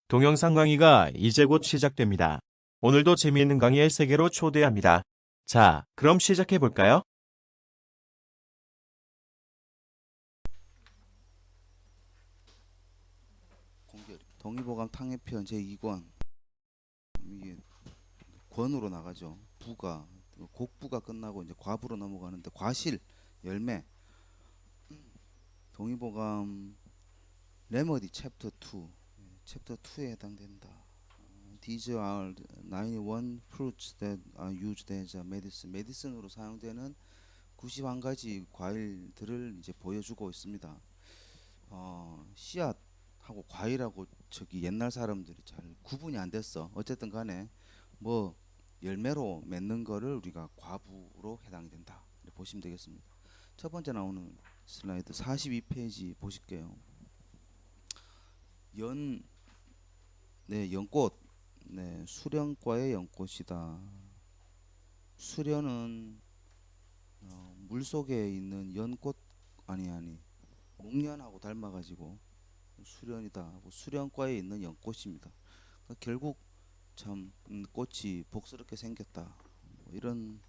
동영상 강의가 이제 곧 시작됩니다. 오늘도 재미있는 강의의 세계로 초대합니다. 자, 그럼 시작해 볼까요? 공결 동의보감 탕해편 제2권 이게 권으로 나가죠. 부가 곡부가 끝나고 이제 과부로 넘어가는데 과실 열매 동의보감 레머디 챕터 2 챕터 2에 해당된다. These are 91 fruits that are used as a medicine. 메디슨으로 사용되는 91가지 과일들을 이제 보여주고 있습니다. 씨앗하고 과일하고 저기 옛날 사람들이 잘 구분이 안 됐어. 어쨌든 간에 뭐 열매로 맺는 거를 우리가 과부로 해당이 된다. 이렇게 보시면 되겠습니다. 첫 번째 나오는 슬라이드 42페이지 보실게요. 연꽃. 네, 수련과의 연꽃이다. 수련은 물속에 있는 연꽃 아니 목련하고 닮아가지고 수련이다 하고 수련과에 있는 연꽃입니다. 그러니까 결국 참 꽃이 복스럽게 생겼다 뭐 이런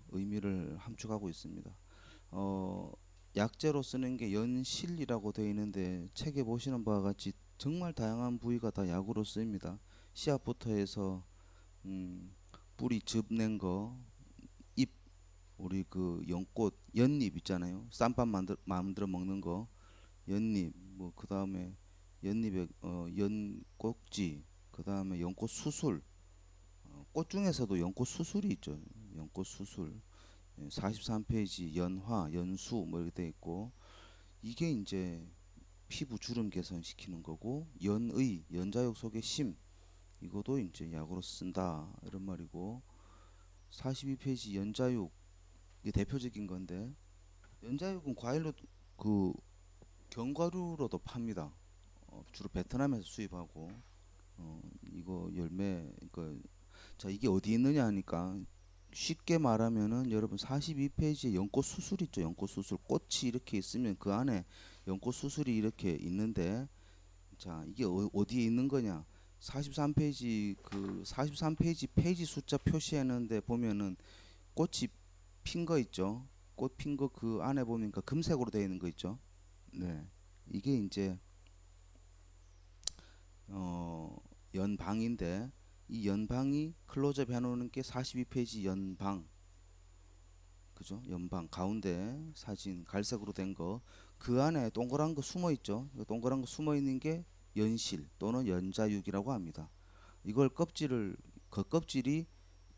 의미를 함축하고 있습니다. 약재로 쓰는 게 연실이라고 되어 있는데 책에 보시는 바와 같이 정말 다양한 부위가 다 약으로 쓰입니다. 씨앗부터 해서 뿌리 즙낸 거, 잎, 우리 그 연꽃 연잎 있잖아요. 쌈밥 만들어 먹는 거 연잎, 뭐 그 다음에 연잎에 연꽃지, 그 다음에 연꽃 수술, 꽃 중에서도 연꽃 수술이 있죠. 연꽃 수술. 43페이지 연화, 연수 뭐 이렇게 돼 있고 이게 이제 피부 주름 개선시키는 거고 연의, 연자육 속의 심 이것도 이제 약으로 쓴다 이런 말이고 42페이지 연자육 이게 대표적인 건데 연자육은 과일로 그 견과류로도 팝니다. 주로 베트남에서 수입하고 이거 열매 자 이게 어디 있느냐 하니까 쉽게 말하면은 여러분 42페이지에 연꽃 수술 있죠. 연꽃 수술 꽃이 이렇게 있으면 그 안에 연꽃 수술이 이렇게 있는데 자 이게 어디에 있는 거냐 43페이지 그 43페이지 페이지 숫자 표시했는데 보면은 꽃이 핀 거 있죠. 꽃 핀 거 그 안에 보니까 금색으로 되어 있는 거 있죠. 네 이게 이제 어, 연방인데 이 연방이 클로즈업 해놓는 게 42페이지 연방 그죠? 연방 가운데 사진 갈색으로 된 거 그 안에 동그란 거 숨어 있죠? 동그란 거 숨어 있는 게 연실 또는 연자육이라고 합니다. 이걸 겉껍질이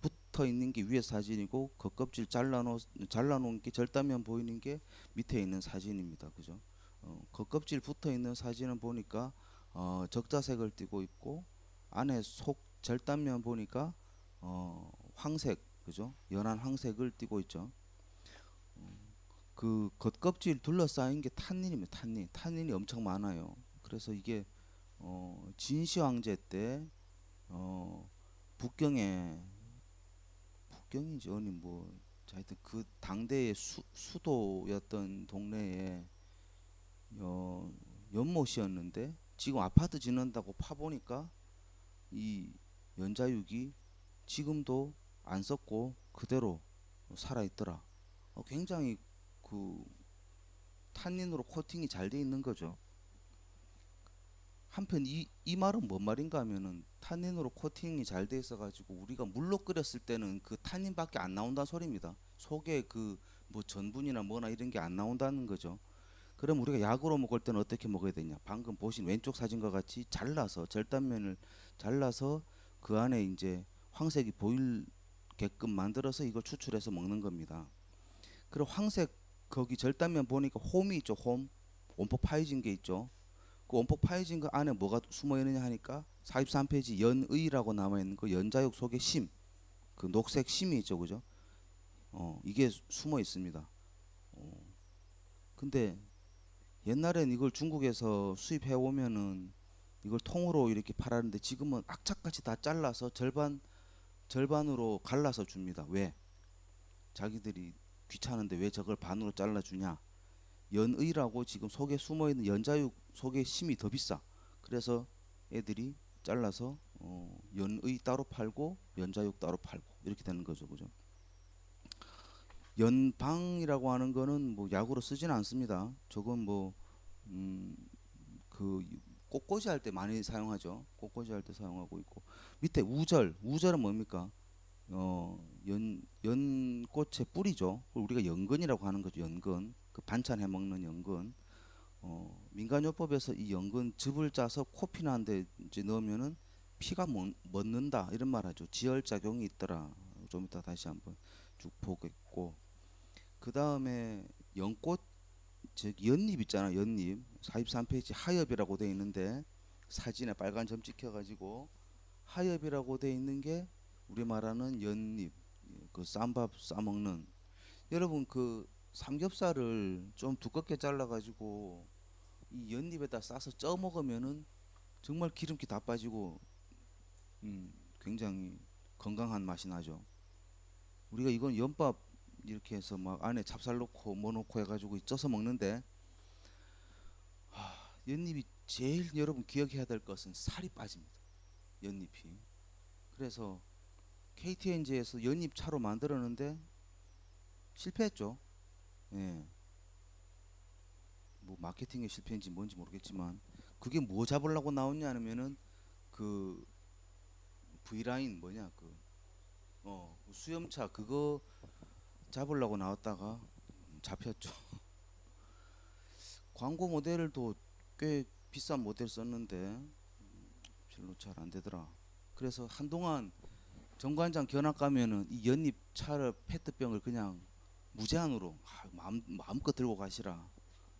붙어 있는 게 위에 사진이고 겉껍질 잘라놓은 게 절단면 보이는 게 밑에 있는 사진입니다. 그죠? 겉껍질 붙어 있는 사진은 보니까 적자색을 띠고 있고 안에 속 절단면 보니까 황색 그죠? 연한 황색을 띠고 있죠. 그 겉껍질 둘러싸인 게 탄닌입니다. 탄닌이 엄청 많아요. 그래서 이게 진시 황제 때 북경에 북경이지 어니 뭐 하여튼 그 당대의 수도였던 동네에 어, 연못이었는데 지금 아파트 짓는다고 파보니까 이 연자육이 지금도 안 썩고 그대로 살아있더라. 굉장히 그 탄닌으로 코팅이 잘 돼 있는 거죠. 한편 이 말은 뭔 말인가 하면은 탄닌으로 코팅이 잘 돼 있어 가지고 우리가 물로 끓였을 때는 그 탄닌밖에 안 나온다는 소리입니다. 속에 그 뭐 전분이나 뭐나 이런 게 안 나온다는 거죠. 그럼 우리가 약으로 먹을 때는 어떻게 먹어야 되냐? 방금 보신 왼쪽 사진과 같이 잘라서 절단면을 잘라서 그 안에 이제 황색이 보일게끔 만들어서 이걸 추출해서 먹는 겁니다. 그리고 황색 거기 절단면 보니까 홈이 있죠. 홈 원폭 파이진 게 있죠. 그 원폭 파이진 그 안에 뭐가 숨어 있느냐 하니까 43페이지 연의라고 남아 있는 그 연자육 속에 심, 그 녹색 심이 있죠, 그죠? 이게 숨어 있습니다. 근데 옛날엔 이걸 중국에서 수입해 오면은 이걸 통으로 이렇게 팔았는데 지금은 악착같이 다 잘라서 절반으로 갈라서 줍니다. 왜? 자기들이 귀찮은데 왜 저걸 반으로 잘라주냐? 연의라고 지금 속에 숨어 있는 연자육 속에 심이 더 비싸. 그래서 애들이 잘라서 연의 따로 팔고 연자육 따로 팔고 이렇게 되는 거죠, 그죠? 연방이라고 하는 거는 뭐 약으로 쓰지는 않습니다. 저건 그 꽃꽂이 할 때 많이 사용하죠. 꽃꽂이 할 때 사용하고 있고 밑에 우절은 뭡니까? 연꽃의 뿌리죠. 그걸 우리가 연근이라고 하는 거죠. 연근. 그 반찬 해 먹는 연근. 민간요법에서 이 연근 즙을 짜서 코피나는데 이제 넣으면은 피가 멎는다 이런 말 하죠. 지혈작용이 있더라. 좀 이따 다시 한번 쭉 보겠고 그 다음에 연꽃 즉 연잎 있잖아. 연잎 43페이지 하엽이라고 돼 있는데 사진에 빨간 점 찍혀가지고 하엽이라고 돼 있는 게 우리 말하는 연잎 그 쌈밥 싸먹는 여러분 그 삼겹살을 좀 두껍게 잘라가지고 이 연잎에다 싸서 쪄 먹으면은 정말 기름기 다 빠지고 굉장히 건강한 맛이 나죠. 우리가 이건 연밥 이렇게 해서 막 안에 찹쌀 넣고 뭐 넣고 해가지고 쪄서 먹는데 연잎이 제일 여러분 기억해야 될 것은 살이 빠집니다. 연잎이. 그래서 KTNG에서 연잎 차로 만들었는데 실패했죠. 예. 뭐 마케팅의 실패인지 뭔지 모르겠지만 그게 뭐 잡으려고 나왔냐 하면은 그 V라인 뭐냐 그 수염차 그거 잡으려고 나왔다가 잡혔죠. 광고 모델도 꽤 비싼 모델 썼는데 별로 잘 안 되더라. 그래서 한동안 정관장 견학 가면은 이 연잎 차를 페트병을 그냥 무제한으로 마음껏 들고 가시라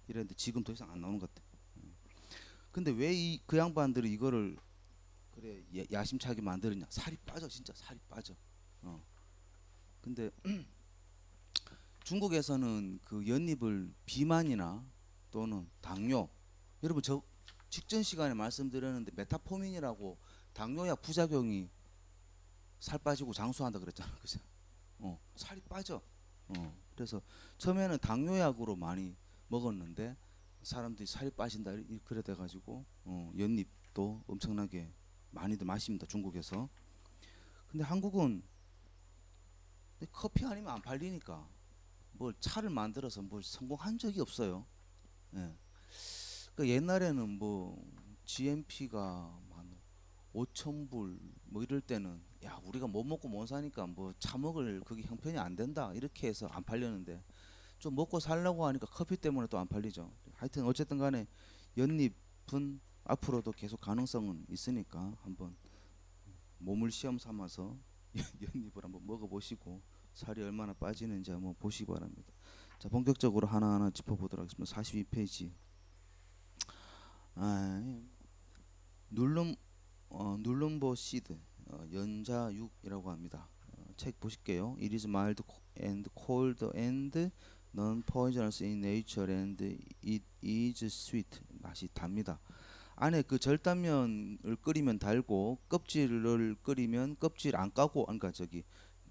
이랬는데 지금 더 이상 안 나오는 것 같아. 근데 왜 그 양반들이 이거를 그래 야심차게 만들었냐? 살이 빠져 진짜 살이 빠져. 근데 중국에서는 그 연잎을 비만이나 또는 당뇨 여러분 저 직전 시간에 말씀드렸는데 메타포민이라고 당뇨약 부작용이 살 빠지고 장수한다 그랬잖아. 그죠? 살이 빠져. 그래서 처음에는 당뇨약으로 많이 먹었는데 사람들이 살이 빠진다 그래 돼 가지고 연잎도 엄청나게 많이들 마십니다. 중국에서. 근데 한국은 커피 아니면 안 팔리니까 뭘 차를 만들어서 뭘 성공한 적이 없어요. 예. 그 옛날에는 뭐 GMP가 한 5천 불 뭐 이럴 때는 야 우리가 못 먹고 못 사니까 뭐 차 먹을 그게 형편이 안 된다 이렇게 해서 안 팔렸는데 좀 먹고 살려고 하니까 커피 때문에 또 안 팔리죠. 하여튼 어쨌든 간에 연잎은 앞으로도 계속 가능성은 있으니까 한번 몸을 시험 삼아서 연잎을 한번 먹어보시고 살이 얼마나 빠지는지 한번 보시기 바랍니다. 자 본격적으로 하나하나 짚어보도록 하겠습니다. 42페이지 눌름보 시드 연자육이라고 합니다. 책 보실게요. It is mild and cold and non-poisonous in nature and it is sweet. 맛이 답니다. 안에 그 절단면을 끓이면 달고 껍질을 끓이면 껍질 안 까고 그러니까 저기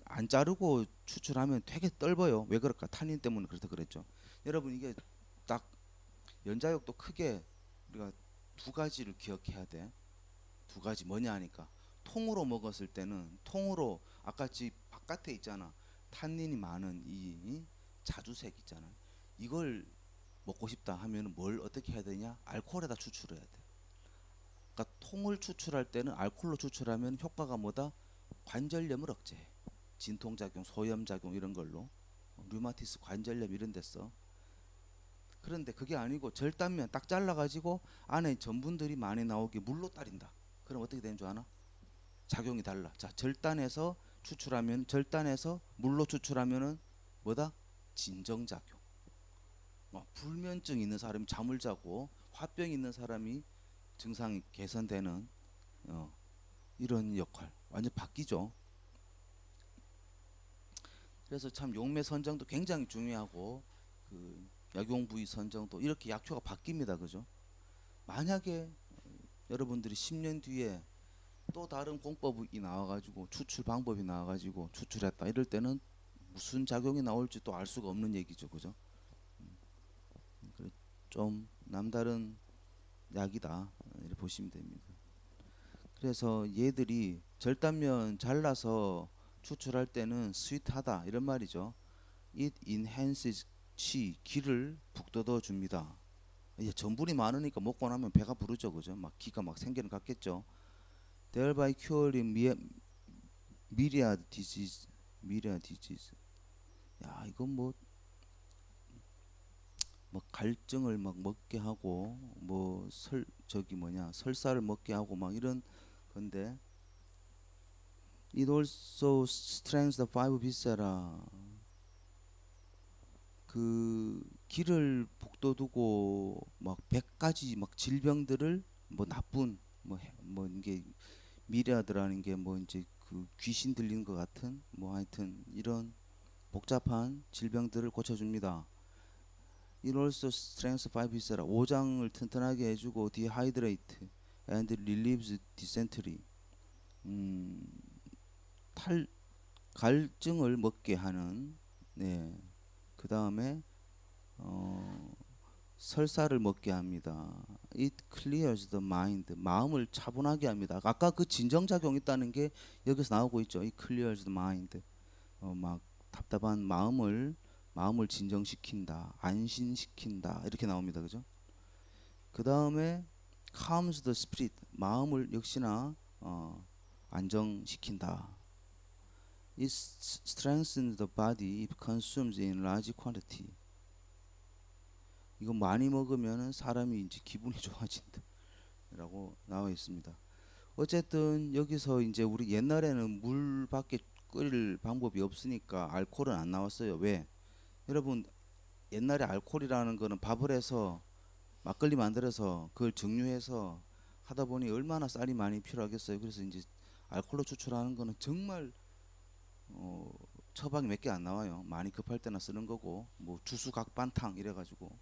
안 자르고 추출하면 되게 떫어요. 왜 그럴까? 탄닌 때문에 그렇다 그랬죠. 여러분 이게 딱 연자육도 크게 우리가 두 가지를 기억해야 돼. 두 가지 뭐냐 하니까 통으로 먹었을 때는 통으로 아까 집 바깥에 있잖아. 탄닌이 많은 이 자주색 있잖아. 이걸 먹고 싶다 하면 뭘 어떻게 해야 되냐? 알코올에다 추출해야 돼. 그러니까 통을 추출할 때는 알코올로 추출하면 효과가 뭐다? 관절염을 억제해. 진통작용, 소염작용 이런 걸로 류마티스 관절염 이런 데서 그런데 그게 아니고 절단면 딱 잘라가지고 안에 전분들이 많이 나오게 물로 따린다. 그럼 어떻게 되는 줄 아나? 작용이 달라. 자 절단해서 추출하면 절단해서 물로 추출하면은 뭐다? 진정작용. 불면증 있는 사람이 잠을 자고 화병 있는 사람이 증상이 개선되는 이런 역할 완전 바뀌죠. 그래서 참 용매 선정도 굉장히 중요하고 그 약용 부위 선정도 이렇게 약효가 바뀝니다. 그죠? 만약에 여러분들이 10년 뒤에 또 다른 공법이 나와가지고 추출 방법이 나와가지고 추출했다 이럴 때는 무슨 작용이 나올지 또 알 수가 없는 얘기죠. 그죠? 좀 남다른 약이다 이렇게 보시면 됩니다. 그래서 얘들이 절단면 잘라서 추출할 때는 스윗하다 이런 말이죠. It enhances chi, 기를 북돋워 줍니다. 이제 전분이 많으니까 먹고 나면 배가 부르죠, 그죠? 막 기가 막 생기는 것 같겠죠. Thereby curing myriad disease, myriad disease. 야, 이건 뭐 갈증을 막 먹게 하고 뭐 설사를 먹게 하고 막 이런 건데. It also strengthens the five viscera. 그 기를 북돋우고 막 100가지 막 질병들을 뭐 나쁜 뭐 이게 미래아드라는 게 뭐 이제 그 귀신 들리는 것 같은 뭐 하여튼 이런 복잡한 질병들을 고쳐줍니다. It also strengthens five viscera. 오장을 튼튼하게 해주고 dehydrate and relieves dysentery. 음, 탈 갈증을 먹게 하는. 네. 그 다음에 설사를 먹게 합니다. It clears the mind. 마음을 차분하게 합니다. 아까 그 진정작용 있다는 게 여기서 나오고 있죠. It clears the mind. 막 답답한 마음을 진정시킨다, 안심시킨다 이렇게 나옵니다. 그죠? 그 다음에 calms the spirit. 마음을 역시나 안정시킨다. It strengthens the body if consumed in large quantity. 이거 많이 먹으면 사람이 이제 기분이 좋아진다 라고 나와 있습니다. 어쨌든 여기서 이제 우리 옛날에는 물밖에 끓일 방법이 없으니까 알코올은 안 나왔어요. 왜? 여러분 옛날에 알코올이라는 거는 밥을 해서 막걸리 만들어서 그걸 증류해서 하다 보니 얼마나 쌀이 많이 필요하겠어요. 그래서 이제 알코올로 추출하는 거는 정말 처방이 몇 개 안 나와요. 많이 급할 때나 쓰는 거고 뭐 주수 각반탕 이래가지고.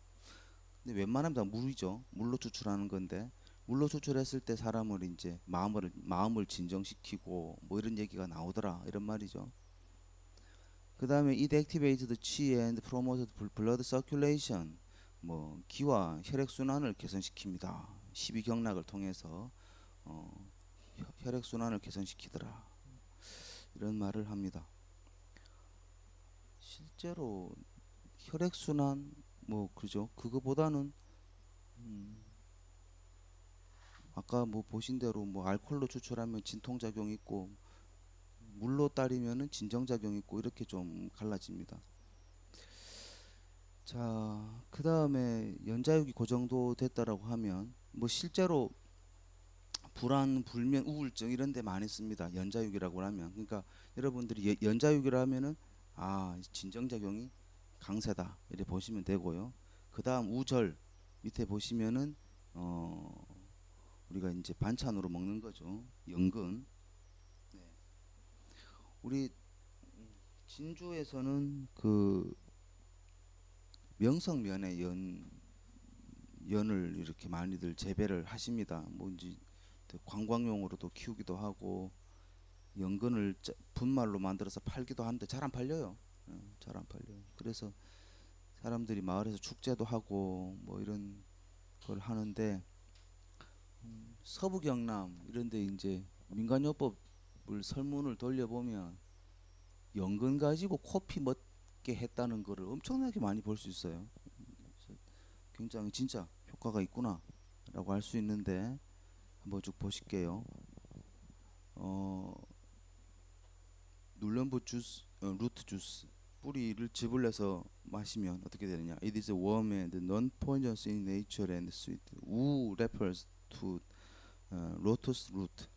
근데 웬만하면 다 물이죠. 물로 추출하는 건데 물로 추출했을 때 사람을 이제 마음을 진정시키고 뭐 이런 얘기가 나오더라 이런 말이죠. 그 다음에 it activates the chi and promotes blood circulation. 뭐 기와 혈액 순환을 개선시킵니다. 십이경락을 통해서 혈액 순환을 개선시키더라 이런 말을 합니다. 실제로 혈액 순환 뭐 그죠? 그거보다는 아까 뭐 보신 대로 뭐 알코올로 추출하면 진통작용이 있고 물로 따리면은 진정작용이 있고 이렇게 좀 갈라집니다. 자, 그 다음에 연자육이 그 정도 됐다라고 하면 뭐 실제로 불안, 불면, 우울증 이런 데 많이 씁니다. 연자육이라고 하면. 그러니까 여러분들이 연자육이라 하면은 진정작용이 강세다 이렇게 보시면 되고요. 그 다음 우절 밑에 보시면은 우리가 이제 반찬으로 먹는 거죠. 연근. 네. 우리 진주에서는 그 명성면에 연을 이렇게 많이들 재배를 하십니다. 뭐 이제 관광용으로도 키우기도 하고 연근을 분말로 만들어서 팔기도 하는데 잘 안 팔려요. 잘 안 팔려요. 그래서 사람들이 마을에서 축제도 하고 뭐 이런 걸 하는데 서부 경남 이런데 이제 민간요법을 설문을 돌려보면 연근 가지고 코피 먹게 했다는 거를 엄청나게 많이 볼 수 있어요. 굉장히 진짜 효과가 있구나라고 할 수 있는데 한번 쭉 보실게요. 눌럼부 주스, 루트 주스 뿌리를 즙을 내서 마시면 어떻게 되느냐? It is warm and non-poisonous in nature and sweet. 우 refers to lotus root.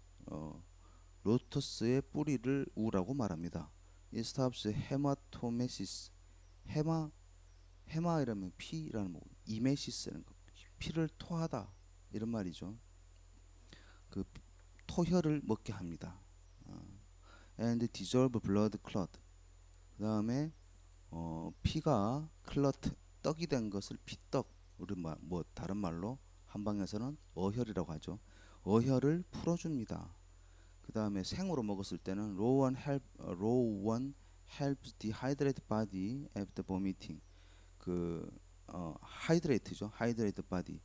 로터스의 뿌리를 우라고 말합니다. It stops hematomesis. 헤마 이라면 피라는 뭐 이메시스라는 거. 피를 토하다 이런 말이죠. 그 토혈을 먹게 합니다. And dissolve blood clot. 그 다음에 피가 클러트 떡이 된 것을 피떡 우리 뭐 다른 말로 한방에서는 어혈이라고 하죠. 어혈을 풀어줍니다. 그 다음에 생으로 먹었을 때는 raw one helps dehydrate body after vomiting. 그 hydrate죠. hydrate body.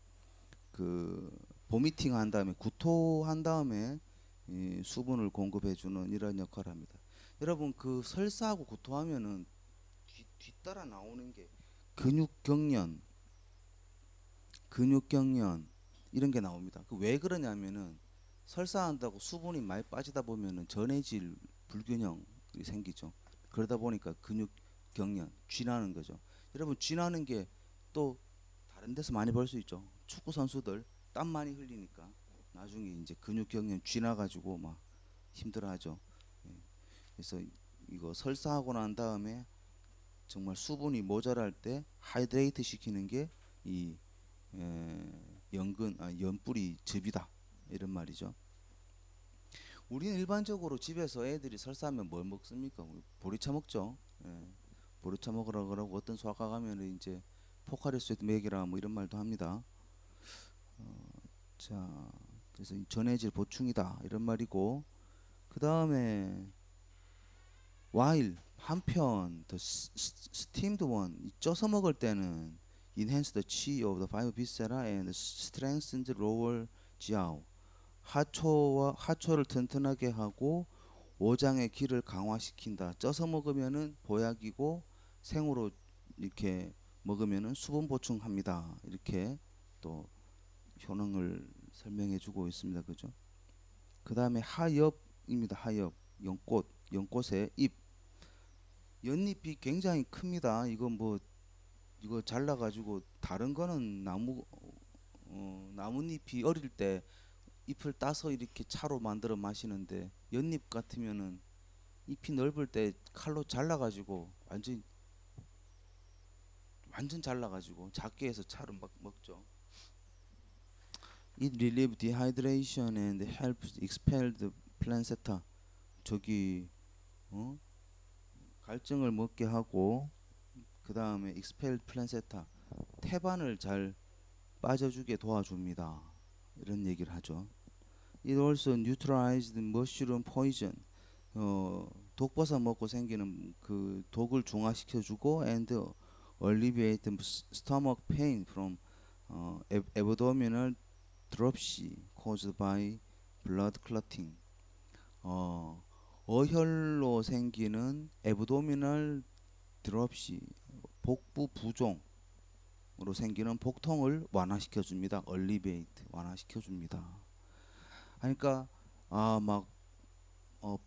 그 보미팅 한 다음에 구토한 다음에 이 수분을 공급해주는 이런 역할을 합니다. 여러분 그 설사하고 구토하면은 뒤따라 나오는 게 근육경련, 근육경련 이런 게 나옵니다. 그 왜 그러냐면은 설사한다고 수분이 많이 빠지다 보면은 전해질 불균형이 생기죠. 그러다 보니까 근육경련, 쥐나는 거죠. 여러분 쥐나는 게 또 다른 데서 많이 볼 수 있죠. 축구 선수들 땀 많이 흘리니까 나중에 이제 근육경련 쥐나가지고 막 힘들어하죠. 예. 그래서 이거 설사하고 난 다음에 정말 수분이 모자랄 때 하이드레이트 시키는 게 이 연뿌리 즙이다 이런 말이죠. 우리는 일반적으로 집에서 애들이 설사하면 뭘 먹습니까? 보리차 먹죠. 예. 보리차 먹으라 그러고 어떤 소아과 가면은 이제 포카리 스웨트 먹이라 뭐 이런 말도 합니다. 자, 그래서 전해질 보충이다 이런 말이고 그 다음에 while 한편 the steamed one 쪄서 먹을 때는 enhance the chi of the five viscera and strengthen the lower jiao 하초를 튼튼하게 하고 오장의 기를 강화시킨다. 쪄서 먹으면은 보약이고 생으로 이렇게 먹으면은 수분 보충합니다. 이렇게 또 효능을 설명해 주고 있습니다. 그죠? 그 다음에 하엽입니다. 하엽. 연꽃의 잎. 연잎이 굉장히 큽니다. 이거 잘라가지고 다른 거는 나뭇잎이 어릴 때 잎을 따서 이렇게 차로 만들어 마시는데 연잎 같으면은 잎이 넓을 때 칼로 잘라가지고 완전 잘라가지고 작게 해서 차로 막 먹죠. It relieves dehydration and helps expel the placenta. 저기 갈증을 먹게 하고 그 다음에 expel placenta 태반을 잘 빠져주게 도와줍니다. 이런 얘기를 하죠. It also neutralized mushroom poison. 독버섯 먹고 생기는 그 독을 중화시켜주고 and alleviate the stomach pain from abdominal dropsy caused by blood clotting. 어혈로 생기는 abdominal dropsy 복부 부종으로 생기는 복통을 완화시켜 줍니다. alleviate 완화시켜 줍니다. 그러니까 막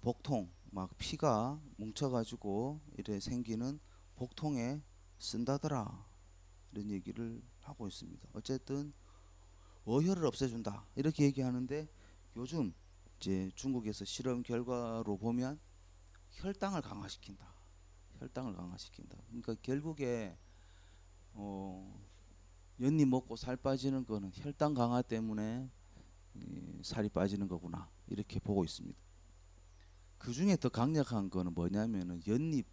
복통 막 피가 뭉쳐가지고 이래 생기는 복통에 쓴다더라 이런 얘기를 하고 있습니다. 어쨌든 어혈을 없애준다 이렇게 얘기하는데 요즘 이제 중국에서 실험 결과로 보면 혈당을 강화시킨다. 혈당을 강화시킨다. 그러니까 결국에 연잎 먹고 살 빠지는 거는 혈당 강화 때문에 살이 빠지는 거구나 이렇게 보고 있습니다. 그 중에 더 강력한 거는 뭐냐면은 연잎.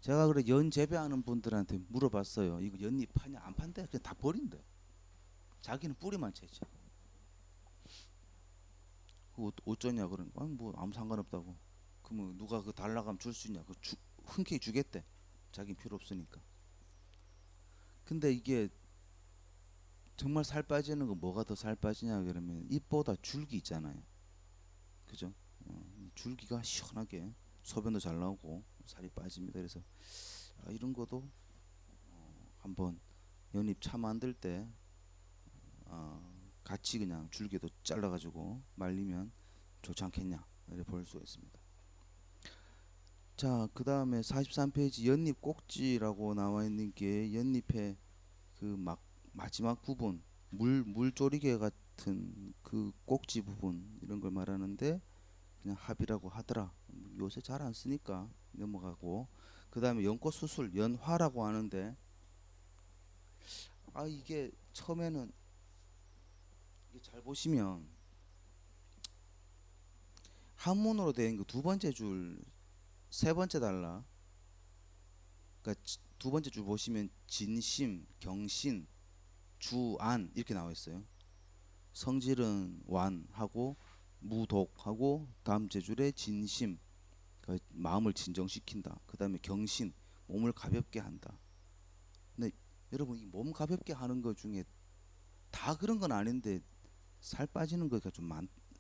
제가 그래 연 재배하는 분들한테 물어봤어요. 이거 연잎 파냐? 안 판대. 그냥 다 버린대. 자기는 뿌리만 채지. 그 어쩌냐 그런 거. 아니 뭐 아무 상관없다고. 그러면 누가 그 달라가면 줄 수 있냐? 흔쾌히 주겠대. 자기는 필요 없으니까. 근데 이게 정말 살 빠지는 거 뭐가 더 살 빠지냐 그러면 잎보다 줄기 있잖아요. 그죠? 줄기가 시원하게 소변도 잘 나오고 살이 빠집니다. 그래서 이런 것도 한번 연잎 차 만들 때 같이 그냥 줄기도 잘라가지고 말리면 좋지 않겠냐 이렇게 볼 수가 있습니다. 자, 그 다음에 43페이지 연잎 꼭지라고 나와 있는 게 연잎의 그 마지막 부분 물조리개 같은 그 꼭지 부분 이런 걸 말하는데 그냥 합이라고 하더라. 요새 잘 안 쓰니까 넘어가고 그 다음에 연꽃 수술 연화라고 하는데 이게 처음에는 이게 잘 보시면 한문으로 된 그 두 번째 줄 세 번째 달라. 그러니까 두 번째 줄 보시면 진심, 경신, 주안 이렇게 나와 있어요. 성질은 완하고 무독하고 다음 제 줄에 진심, 그러니까 마음을 진정시킨다. 그 다음에 경신, 몸을 가볍게 한다. 근데 여러분 이 몸 가볍게 하는 것 중에 다 그런 건 아닌데 살 빠지는 거가 좀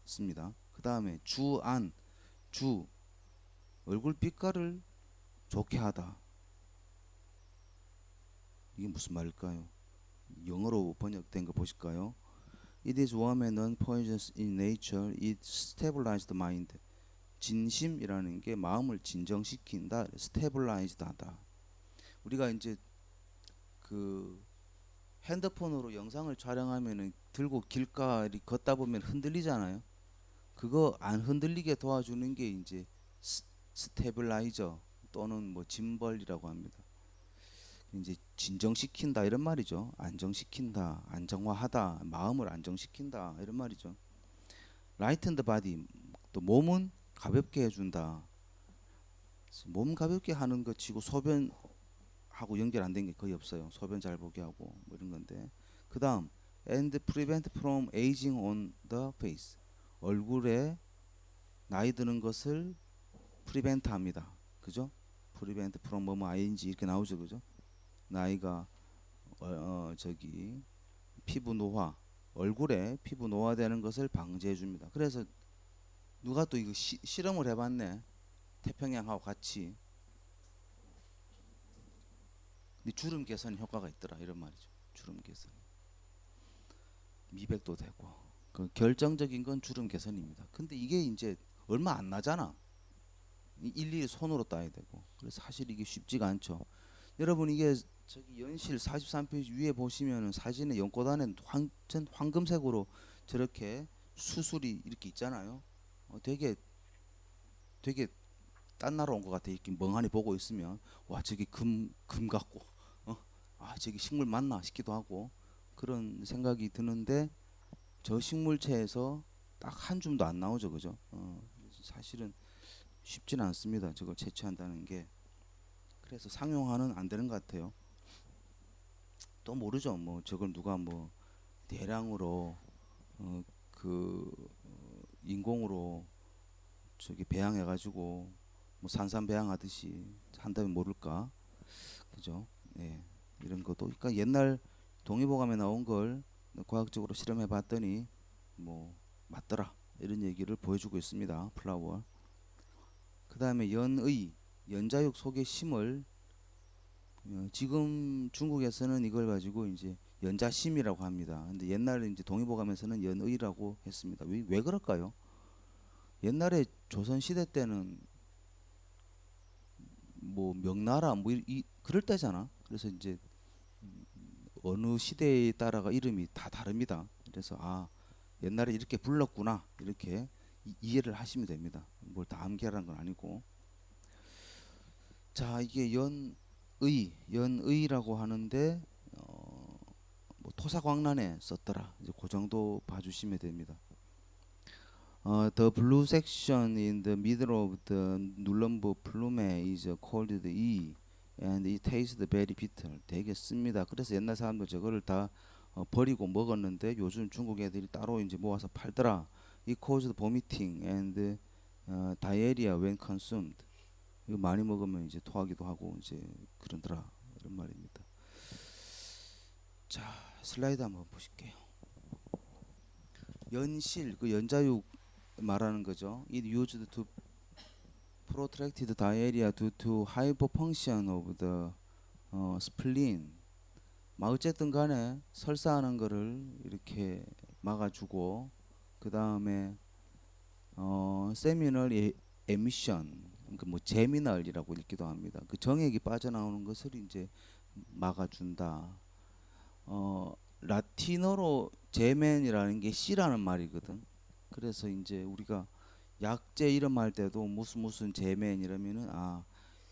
씁니다. 그 다음에 주안, 주 얼굴 빛깔을 좋게 하다. 이게 무슨 말일까요? 영어로 번역된 거 보실까요? It is warm and non-poisonous in nature. It stabilizes the mind. 진심이라는 게 마음을 진정시킨다. stabilized 하다. 우리가 이제 그 핸드폰으로 영상을 촬영하면은 들고 길가를 걷다 보면 흔들리잖아요. 그거 안 흔들리게 도와주는 게 이제 스테빌라이저 또는 뭐 짐벌이라고 합니다. 이제 진정시킨다 이런 말이죠. 안정시킨다, 안정화하다, 마음을 안정시킨다 이런 말이죠. Lighten the body, 또 몸은 가볍게 해준다. 몸 가볍게 하는 것 치고 소변하고 연결 안 된 게 거의 없어요. 소변 잘 보게 하고 뭐 이런 건데. 그 다음 and prevent from aging on the face, 얼굴에 나이 드는 것을 prevent 합니다. 그죠? prevent from 뭐뭐 ing 이렇게 나오죠. 그죠? 나이가 저기 피부 노화, 얼굴에 피부 노화되는 것을 방지해 줍니다. 그래서 누가 또 이거 실험을 해봤네. 태평양하고 같이. 근데 주름 개선 효과가 있더라 이런 말이죠. 주름 개선. 미백도 되고. 그 결정적인 건 주름 개선입니다. 근데 이게 이제 얼마 안 나잖아. 일일이 손으로 따야 되고. 그래서 사실 이게 쉽지가 않죠. 여러분 이게 저기 연실 43페이지 위에 보시면은 사진의 연꽃 안에 황금색으로 저렇게 수술이 이렇게 있잖아요. 되게 딴 나라 온 것 같아. 이렇게 멍하니 보고 있으면 와 저기 금 같고 저기 식물 맞나 싶기도 하고 그런 생각이 드는데 저 식물체에서 딱 한 줌도 안 나오죠. 그죠? 사실은 쉽지는 않습니다. 저걸 채취한다는 게. 그래서 상용화는 안 되는 것 같아요. 또 모르죠. 뭐 저걸 누가 뭐 대량으로 인공으로 저기 배양해 가지고 뭐 산산 배양하듯이 한다면 모를까. 그죠? 예. 이런 것도 그러니까 옛날 동의보감에 나온 걸 과학적으로 실험해 봤더니 뭐 맞더라. 이런 얘기를 보여주고 있습니다. 플라워. 그다음에 연자육 속에 심을 지금 중국에서는 이걸 가지고 이제 연자심이라고 합니다. 근데 옛날에 이제 동의보감에서는 연의라고 했습니다. 왜 그럴까요? 옛날에 조선 시대 때는 뭐 명나라 뭐 그럴 때잖아. 그래서 이제 어느 시대에 따라가 이름이 다 다릅니다. 그래서 옛날에 이렇게 불렀구나 이렇게 이해를 하시면 됩니다. 뭘 다 암기하라는 건 아니고. 자 이게 연의라고 하는데 뭐 토사광란에 썼더라. 이제 그 정도 봐주시면 됩니다. The blue section in the middle of the 눌럼보 plume is called the E, and it tastes very bitter. 되게 씁니다. 그래서 옛날 사람들 저거를 다 버리고 먹었는데 요즘 중국 애들이 따로 이제 모아서 팔더라. It caused vomiting and diarrhea when consumed. 이거 많이 먹으면 이제 토하기도 하고 이제 그러더라 이런 말입니다. 자 슬라이드 한번 보실게요. 연실 그 연자육 말하는 거죠. It used to protracted diarrhea due to hypofunction of the spleen. 어쨌든 간에 설사하는 거를 이렇게 막아주고 그 다음에 세미널 에미션 그러니까 뭐 제미널이라고 읽기도 합니다. 그 정액이 빠져나오는 것을 이제 막아준다. 라틴어로 제맨이라는 게 씨라는 말이거든. 그래서 이제 우리가 약재 이름 할 때도 무슨 제맨 이러면은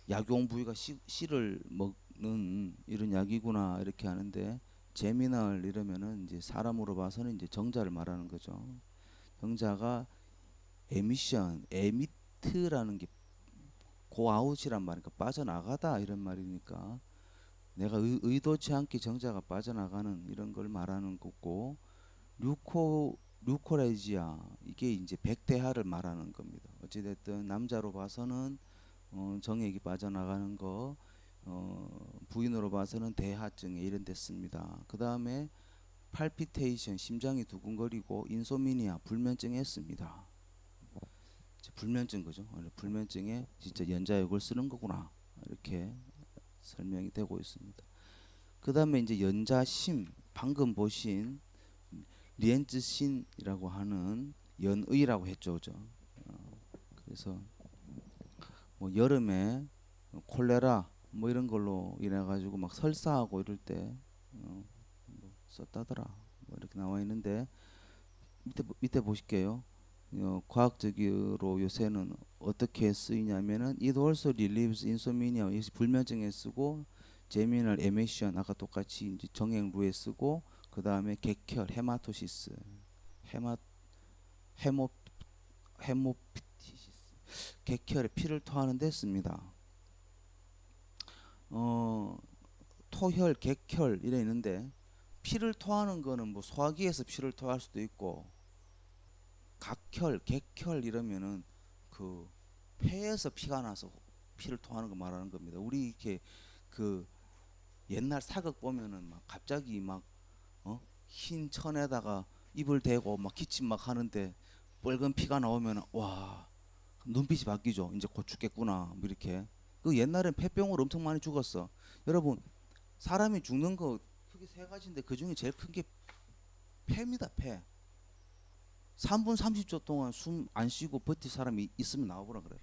약용 부위가 씨를 먹는 이런 약이구나 이렇게 하는데 제미널 이러면은 이제 사람으로 봐서는 이제 정자를 말하는 거죠. 정자가 에미트라는 게 고아웃이란 말이니까 빠져나가다 이런 말이니까 내가 의도치 않게 정자가 빠져나가는 이런 걸 말하는 거고 류코레지아 이게 이제 백대하를 말하는 겁니다. 어찌됐든 남자로 봐서는 정액이 빠져나가는 거 부인으로 봐서는 대하증에 이런 데 씁니다. 그 다음에 팔피테이션 심장이 두근거리고 인소미니아 불면증에 있습니다. 불면증 거죠. 불면증에 진짜 연자역을 쓰는 거구나 이렇게 설명이 되고 있습니다. 그 다음에 이제 연자심 방금 보신 리엔즈신이라고 하는 연의라고 했죠, 그죠? 그래서 뭐 여름에 콜레라 뭐 이런 걸로 인해 가지고 막 설사하고 이럴 때 뭐 썼다더라 뭐 이렇게 나와 있는데 밑에 보실게요. 과학적으로 요새는 어떻게 쓰이냐면은 it also relieves insomnia 이 불면증에 쓰고 재민을 에미션 아까 똑같이 이제 정액루에 쓰고 그 다음에 객혈 헤마토시스 헤마 헤모 헤모피티시스 객혈에 피를 토하는 데 씁니다. 토혈, 객혈 이래 있는데 피를 토하는 거는 뭐 소화기에서 피를 토할 수도 있고 각혈, 객혈 이러면은 그 폐에서 피가 나서 피를 토하는 거 말하는 겁니다. 우리 이렇게 그 옛날 사극 보면은 막 갑자기 막 흰 천에다가 입을 대고 막 기침 막 하는데 빨간 피가 나오면 와 눈빛이 바뀌죠. 이제 곧 죽겠구나 뭐 이렇게. 그 옛날엔 폐병으로 엄청 많이 죽었어. 여러분 사람이 죽는 거 크게 세 가지인데 그 중에 제일 큰 게 폐입니다. 폐. 3분 30초 동안 숨 안 쉬고 버틸 사람이 있으면 나와보라 그래라.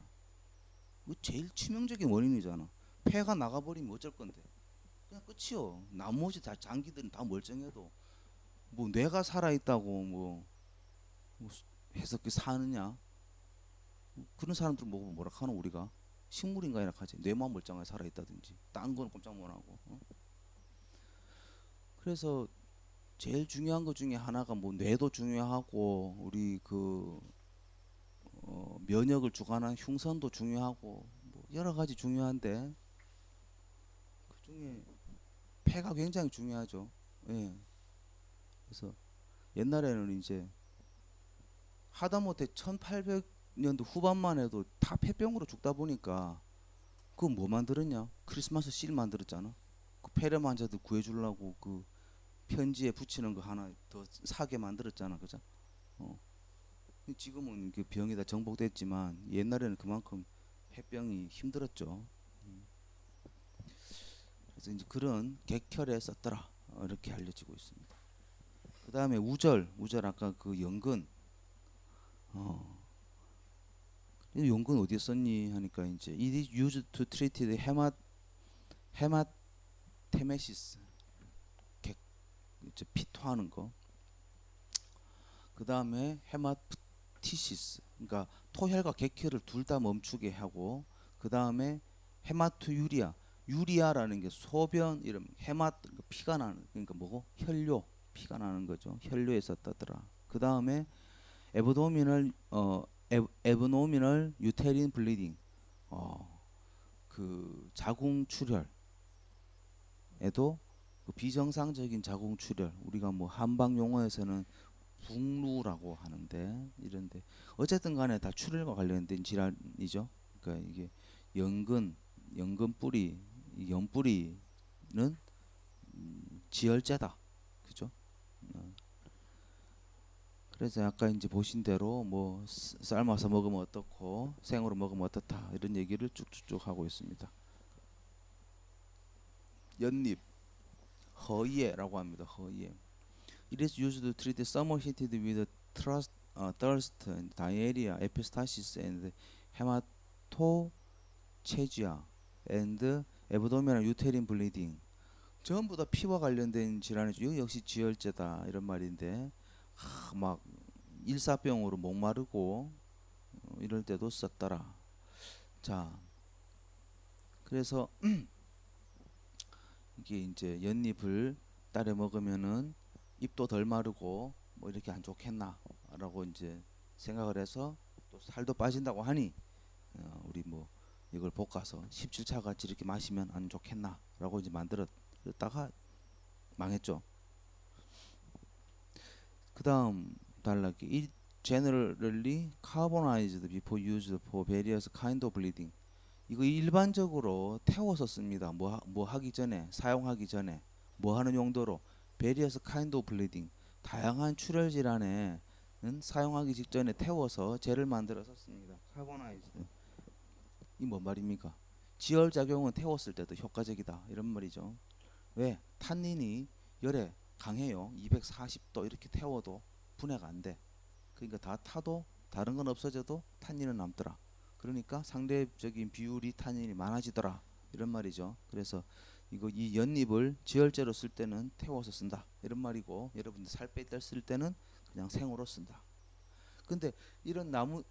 그 제일 치명적인 원인이잖아. 폐가 나가버리면 어쩔 건데. 그냥 끝이요. 나머지 다 장기들은 다 멀쩡해도 뭐 뇌가 살아있다고 뭐 해서 그 사느냐? 그런 사람들 뭐 뭐라 하노 우리가? 식물인간이라 하지. 뇌만 멀쩡하게 살아있다든지 딴 건 꼼짝 못하고. 그래서 제일 중요한 것 중에 하나가 뭐 뇌도 중요하고 우리 그 면역을 주관하는 흉선도 중요하고 뭐 여러 가지 중요한데 그 중에 폐가 굉장히 중요하죠. 예. 그래서 옛날에는 이제 하다못해 1800년도 후반만 해도 다 폐병으로 죽다 보니까 그거 뭐 만들었냐? 크리스마스 실 만들었잖아. 그 폐렴 환자들 구해주려고 그 편지에 붙이는 거 하나 더 사게 만들었잖아, 그죠? 지금은 그 병이 다 정복됐지만 옛날에는 그만큼 폐병이 힘들었죠. 그래서 이제 그런 객혈에 썼더라 이렇게 알려지고 있습니다. 그 다음에 우절 아까 그 연근, 이 연근 어디에 썼니 하니까 이제 it is used to treat the 헤마테메시스, 피 토하는 거. 그 다음에 헤마티시스, 그러니까 토혈과 객혈을 둘 다 멈추게 하고, 그 다음에 헤마토유리아, 유리아라는 게 소변 이름, 그러니까 피가 나는, 그러니까 뭐고 혈뇨, 피가 나는 거죠. 혈뇨에 썼다더라. 그 다음에 에브도미널 에브노미널 유테린 블리딩, 그 자궁 출혈에도 그 비정상적인 자궁 출혈, 우리가 뭐 한방 용어에서는 북루라고 하는데 이런데 어쨌든 간에 다 출혈과 관련된 질환이죠. 그러니까 이게 연근 뿌리, 이 연뿌리는 지혈제다, 그죠? 그래서 아까 이제 보신 대로 뭐 삶아서 먹으면 어떻고 생으로 먹으면 어떻다 이런 얘기를 쭉쭉쭉 하고 있습니다. 연잎, 허이에라고 합니다. 허이에. It is used to treat summer heated with thirst, diarrhea, epistaxis, and hematochezia, and abdominal uterine bleeding. 전부 다 피와 관련된 질환이죠. 이거 역시 지혈제다 이런 말인데 막 일사병으로 목마르고 이럴 때도 썼더라. 자, 그래서 이게 이제 연잎을 따려 먹으면은 입도 덜 마르고 뭐 이렇게 안 좋겠나라고 이제 생각을 해서 또 살도 빠진다고 하니 우리 뭐 이걸 볶아서 17차 같이 이렇게 마시면 안 좋겠나라고 이제 만들었다가 망했죠. 그 다음 단락이 It generally carbonized before used for various kind of bleeding. 이거 일반적으로 태워서 씁니다. 뭐 하기 전에, 사용하기 전에 뭐 하는 용도로 various kind of bleeding, 다양한 출혈 질환에는 사용하기 직전에 태워서 젤을 만들어 썼습니다. 카보나이즈. 이 뭔 말입니까? 지혈 작용은 태웠을 때도 효과적이다 이런 말이죠. 왜? 탄닌이 열에 강해요. 240도 이렇게 태워도 분해가 안 돼. 그러니까 다 타도 다른 건 없어져도 탄닌은 남더라. 그러니까 상대적인 비율이 탄닌이 많아지더라 이런 말이죠. 그래서 이 연잎을 지혈제로 쓸 때는 태워서 쓴다 이런 말이고, 여러분들 살 뺄 때 쓸 때는 그냥 생으로 쓴다. 근데 이런 나무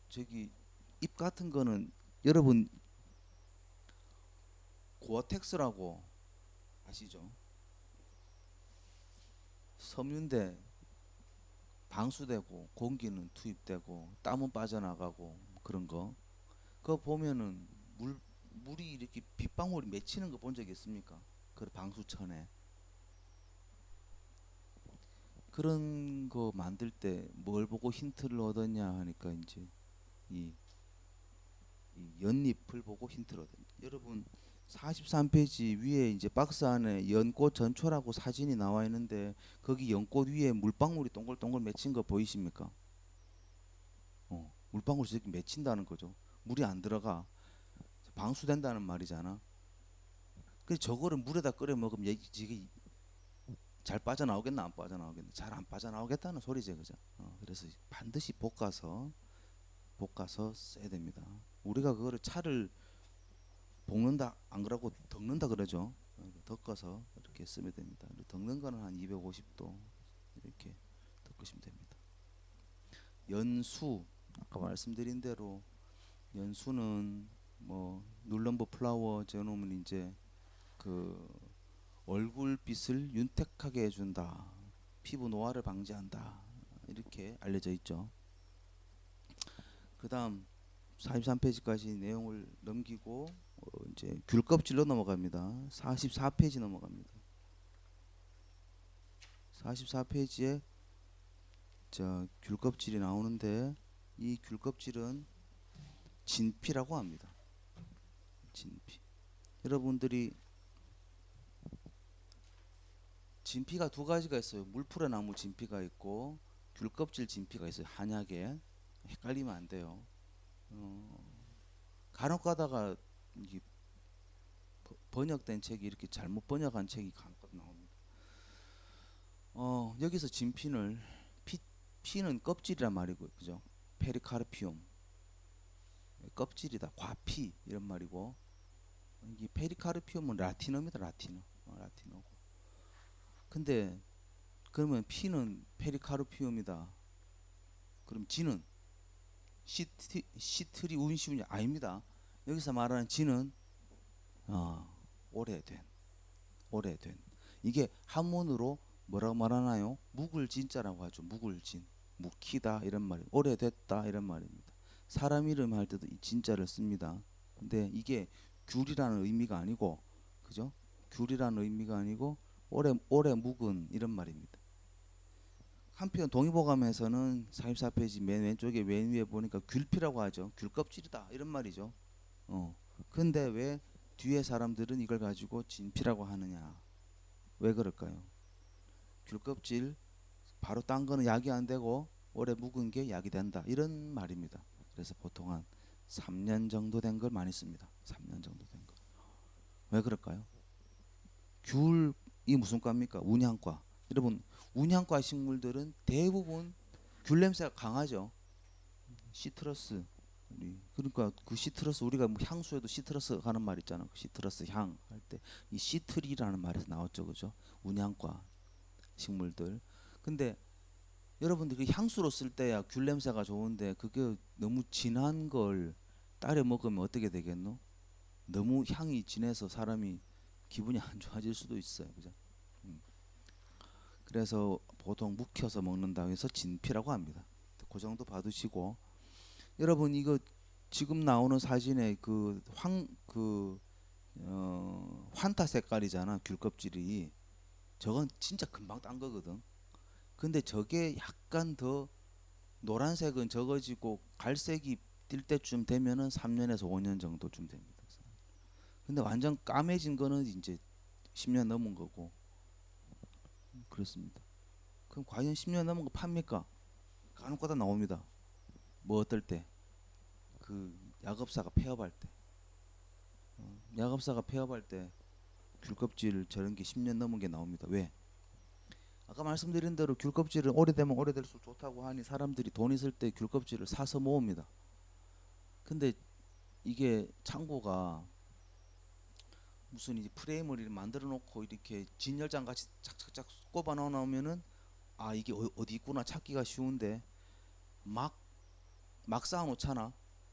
잎 같은 거는 여러분 고어텍스라고 아시죠? 섬유인데 방수되고 공기는 투입되고 땀은 빠져나가고 그런 거. 그거 보면은 물이 이렇게 빗방울이 맺히는 거 본 적 있습니까? 그 방수천에. 그런 거 만들 때 뭘 보고 힌트를 얻었냐 하니까 이제 이, 이 연잎을 보고 힌트를 얻었냐. 여러분 43페이지 위에 이제 박스 안에 연꽃 전초라고 사진이 나와 있는데 거기 연꽃 위에 물방울이 동글동글 맺힌 거 보이십니까? 물방울이 저렇게 맺힌다는 거죠. 물이 안 들어가 방수된다는 말이잖아. 그래서 저거를 물에다 끓여 먹으면 이게 잘 빠져나오겠나 안 빠져나오겠나? 잘 안 빠져나오겠다는 소리죠, 그죠? 그래서 반드시 볶아서 써야 됩니다. 우리가 그거를 차를 볶는다 안 그러고 덮는다 그러죠. 덮어서 이렇게 쓰면 됩니다. 덮는 거는 한 250도 이렇게 덮으시면 됩니다. 연수 아까 말씀드린 대로 연수는 뭐 눌럼버 플라워 제놓으면 이제 그 얼굴빛을 윤택하게 해준다, 피부 노화를 방지한다 이렇게 알려져 있죠. 그 다음 43페이지까지 내용을 넘기고 이제 귤껍질로 넘어갑니다. 44페이지 넘어갑니다. 44페이지에 귤껍질이 나오는데 이 귤껍질은 진피라고 합니다. 진피. 여러분들이 진피가 두 가지가 있어요. 물풀의 나무 진피가 있고 귤껍질 진피가 있어요. 한약에 헷갈리면 안 돼요. 간혹 가다가 번역된 책이 이렇게 잘못 번역한 책이 간혹 나옵니다. 여기서 진피는 피는 껍질이란 말이고, 그죠? 페리카르피움 껍질이다. 과피 이런 말이고, 이 페리카르피움은 라틴어입니다. 라틴어고. 근데 그러면 피는 페리카르피움이다. 그럼 진은 시트리 운시운이 아닙니다. 여기서 말하는 진은 오래된 이게 한문으로 뭐라고 말하나요? 묵을 진자라고 하죠. 묵을 진, 묵히다 이런 말이, 오래됐다 이런 말입니다. 사람 이름 할 때도 이 진자를 씁니다. 근데 이게 귤이라는 의미가 아니고, 그죠? 귤이라는 의미가 아니고 오래 묵은 이런 말입니다. 한편 동의보감에서는 44페이지 맨 왼쪽에 맨 위에 보니까 귤피라고 하죠. 귤껍질이다 이런 말이죠. 근데 왜 뒤에 사람들은 이걸 가지고 진피라고 하느냐? 왜 그럴까요? 귤껍질 바로 딴 거는 약이 안 되고 오래 묵은 게 약이 된다 이런 말입니다. 그래서 보통 한 3년 정도 된 걸 많이 씁니다. 3년 정도 된 거. 왜 그럴까요? 귤이 무슨 과입니까? 운향과. 여러분 운향과 식물들은 대부분 귤 냄새가 강하죠. 시트러스. 그러니까 그 시트러스, 우리가 뭐 향수에도 시트러스 하는 말 있잖아. 그 시트러스 향 할 때 이 시트리라는 말에서 나왔죠, 그죠? 운향과 식물들. 근데 여러분들이 향수로 쓸 때야 귤 냄새가 좋은데 그게 너무 진한 걸 따려 먹으면 어떻게 되겠노? 너무 향이 진해서 사람이 기분이 안 좋아질 수도 있어요, 그죠? 그래서 보통 묵혀서 먹는다고 해서 진피라고 합니다. 그 정도 봐두시고, 여러분 이거 지금 나오는 사진에 환타 색깔이잖아, 귤 껍질이. 저건 진짜 금방 딴 거거든. 근데 저게 약간 더 노란색은 적어지고 갈색이 띌 때쯤 되면은 3년에서 5년 정도쯤 됩니다. 근데 완전 까매진 거는 이제 10년 넘은 거고, 그렇습니다. 그럼 과연 10년 넘은 거 팝니까? 간혹가다 나옵니다. 뭐 어떨 때? 그 약업사가 폐업할 때. 약업사가 폐업할 때 귤껍질 저런 게 10년 넘은 게 나옵니다. 왜? 아까 말씀드린 대로 귤껍질은 오래되면 오래될수록 좋다고 하니 사람들이 돈 있을 때 귤껍질을 사서 모읍니다. 근데 이게 창고가 무슨 이제 프레임을 이렇게 만들어 놓고 이렇게 진열장 같이 착착착 꼽아 놓으면은 아 이게 어디 있구나 찾기가 쉬운데 막 쌓아 놓잖아.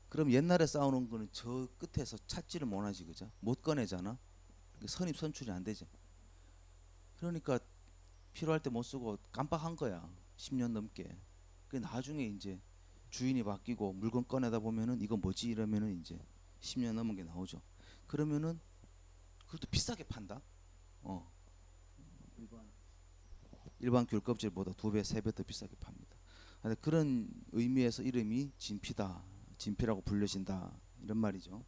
그럼 옛날에 쌓아 놓은 거는 저 끝에서 찾지를 못하지, 그죠? 못 꺼내잖아. 선입 선출이 안 되죠. 그러니까 필요할 때 못 쓰고 깜빡한 거야. 10년 넘게. 그 나중에 이제 주인이 바뀌고 물건 꺼내다 보면은 이거 뭐지 이러면은 이제 10년 넘은 게 나오죠. 그러면은 그것도 비싸게 판다. 어. 일반 귤 껍질보다 2배, 3배 더 비싸게 팝니다. 그런 의미에서 이름이 진피다. 진피라고 불려진다. 이런 말이죠.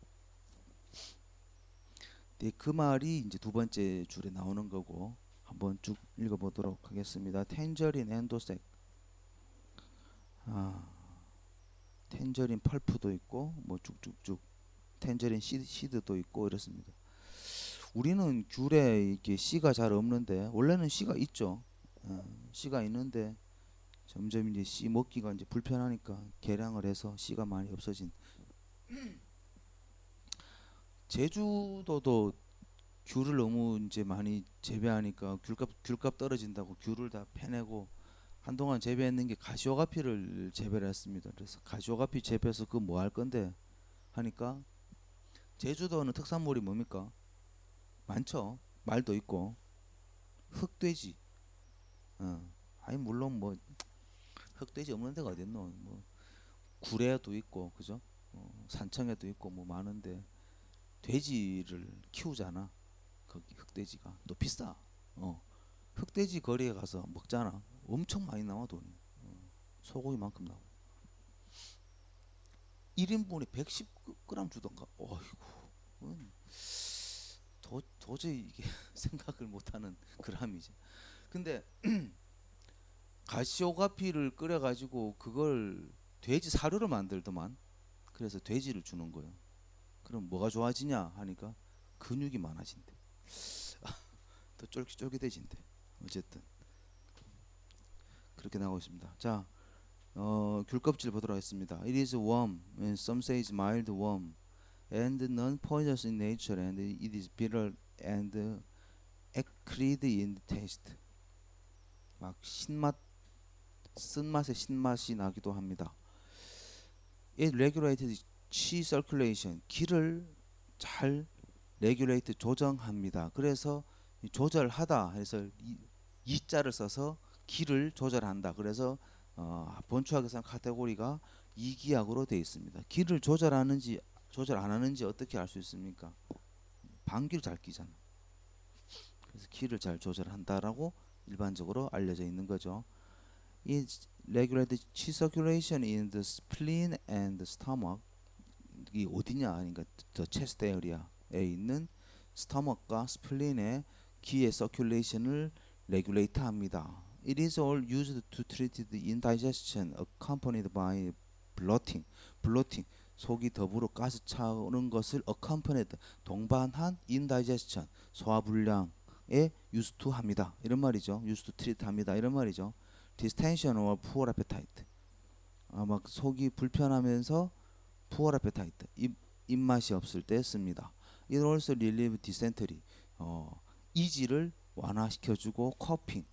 네, 그 말이 이제 두 번째 줄에 나오는 거고 한번 쭉 읽어보도록 하겠습니다. 텐저린 엔도색. 텐저린 펄프도 있고 뭐 쭉쭉쭉 텐저린 시드도 있고 이렇습니다. 우리는 귤에 이게 씨가 잘 없는데 원래는 씨가 있죠. 씨가 있는데 점점 이제 씨 먹기가 이제 불편하니까 개량을 해서 씨가 많이 없어진. 제주도도 귤을 너무 이제 많이 재배하니까 귤값 떨어진다고 귤을 다 패내고 한동안 재배했는 게 가시오가피를 재배를 했습니다. 그래서 가시오가피 재배해서 그거 뭐 할 건데 하니까 제주도는 특산물이 뭡니까? 많죠. 말도 있고 흑돼지. 아니 물론 뭐 흑돼지 없는 데가 어딨노? 뭐 구례도 있고 그죠? 산청에도 있고 뭐 많은데 돼지를 키우잖아. 거기 흑돼지가 또 비싸. 흑돼지 거리에 가서 먹잖아. 엄청 많이 나와 돈이. 소고기만큼 나와. 1인분에 110g 주던가. 어이구. 도저히 이게 생각을 못하는 그람이지. 근데 가시오가피를 끓여가지고 그걸 돼지 사료를 만들더만. 그래서 돼지를 주는 거예요. 그럼 뭐가 좋아지냐 하니까 근육이 많아진대. 더 쫄깃쫄깃해진대. 어쨌든 그렇게 나오고 있습니다. 자, 귤껍질 보도록 하겠습니다. It is warm, and some say it's mild warm, and non-poisonous in nature, and it is bitter and acrid in taste. 막 신맛, 쓴맛의 신맛이 나기도 합니다. It regulates chi circulation. 기를 잘 regulate 조정합니다. 그래서 조절하다 해서 이자를 써서 기를 조절한다. 그래서 본초학에서는 카테고리가 이기약으로 되어 있습니다. 기를 조절하는지 조절 안 하는지 어떻게 알 수 있습니까? 방귀를 잘 끼잖아. 그래서 기를 잘 조절한다라고 일반적으로 알려져 있는 거죠. It regulates chi circulation in the spleen and the stomach. 이 어디냐? 그러니까 the chest area에 있는 스토막과 스플린의 기의 서큘레이션을 레귤레이트합니다. It is all used to treat the indigestion accompanied by bloating. bloating 속이 더부러 가스 차오는 것을 accompanied 동반한 indigestion 소화불량에 used to 합니다. 이런 말이죠. used to treat 합니다. 이런 말이죠. distension or poor appetite. 막 속이 불편하면서 poor appetite 입맛이 없을 때 씁니다. It also relieve dysentery. 이지를 완화시켜주고 coughing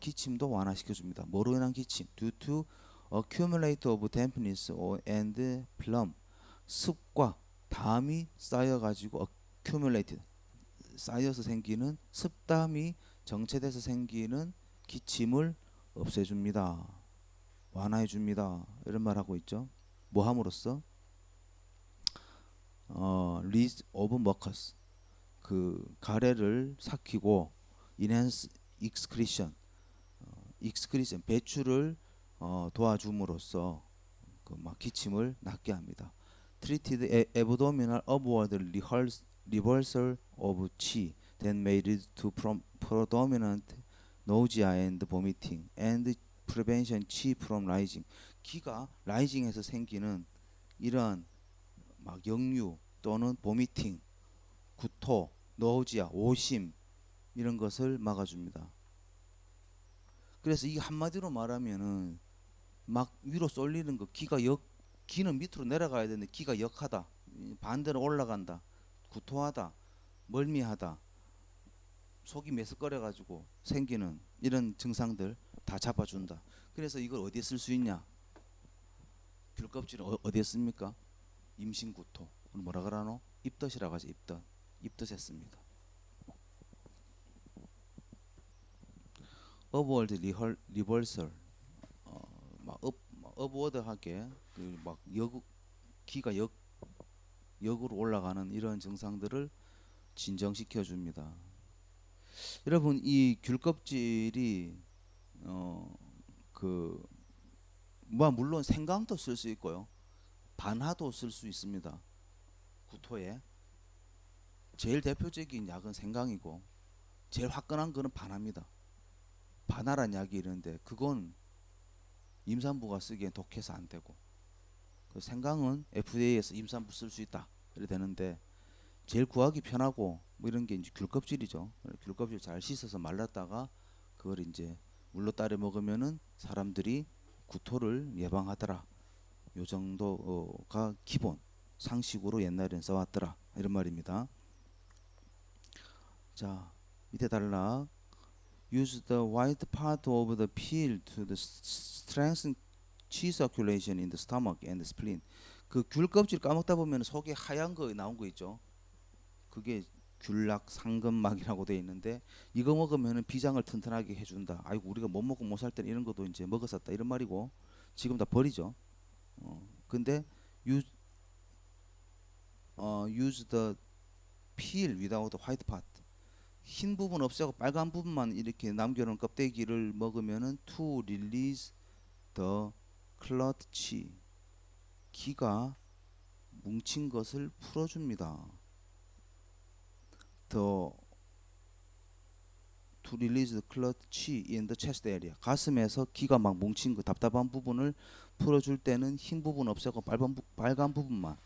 기침도 완화시켜줍니다. 뭐로 인한 기침? Due to accumulate of dampness and phlegm. 습과 담이 쌓여가지고 accumulated 쌓여서 생기는 습담이 정체돼서 생기는 기침을 없애줍니다. 완화해줍니다. 이런 말 하고 있죠. 뭐 함으로써? release of mucus 그 가래를 삭히고 enhance excretion excretion 배출을 도와줌으로써 그 막 기침을 낫게 합니다. treated abdominal upward reversal of chi that may lead to predominant nausea and vomiting and prevention chi from rising. 기가 라이징해서 생기는 이러한 막 역류 또는 보미팅, 구토, 노지아, 오심 이런 것을 막아줍니다. 그래서 이 한마디로 말하면은 막 위로 쏠리는 거 기는 밑으로 내려가야 되는데 기가 역하다, 반대로 올라간다, 구토하다, 멀미하다, 속이 메스꺼려가지고 생기는 이런 증상들 다 잡아준다. 그래서 이걸 어디에 쓸 수 있냐? 귤껍질은 어디에 씁니까? 임신구토. 뭐라 그러노? 입덧이라고 하죠. 입덧. 입덧에 씁니다. 업워드 리버설. 막 업워드하게 막 기가 역으로 올라가는 이런 증상들을 진정시켜 줍니다. 여러분 이 귤껍질이 물론 생강도 쓸 수 있고요. 반하도 쓸 수 있습니다. 구토에 제일 대표적인 약은 생강이고 제일 화끈한 거는 반하입니다. 반하란 약이 있는데 그건 임산부가 쓰기엔 독해서 안 되고, 그 생강은 FDA에서 임산부 쓸 수 있다 이래 되는데 제일 구하기 편하고 뭐 이런 게 이제 귤껍질이죠. 귤껍질 잘 씻어서 말랐다가 그걸 이제 물로 따라 먹으면은 사람들이 구토를 예방하더라. 요 정도가 기본 상식으로 옛날엔 써왔더라 이런 말입니다. 자, 밑에 단락. Use the white part of the peel to strengthen chi circulation in the stomach and the spleen. 그 귤 껍질 까먹다 보면 속에 하얀 거 나온 거 있죠. 그게 귤락 상근막이라고 돼 있는데 이거 먹으면은 비장을 튼튼하게 해준다. 아이고 우리가 못 먹고 못 살 때는 이런 것도 이제 먹었었다 이런 말이고 지금 다 버리죠. 근데 use the peel without the white part. 흰 부분 없애고 빨간 부분만 이렇게 남겨놓은 껍데기를 먹으면은 to release the clot chi. 기가 뭉친 것을 풀어줍니다. to release the clot chi in the chest area. 가슴에서 기가 막 뭉친 그 답답한 부분을 풀어줄 때는 흰 부분 없애고 빨간 부분만,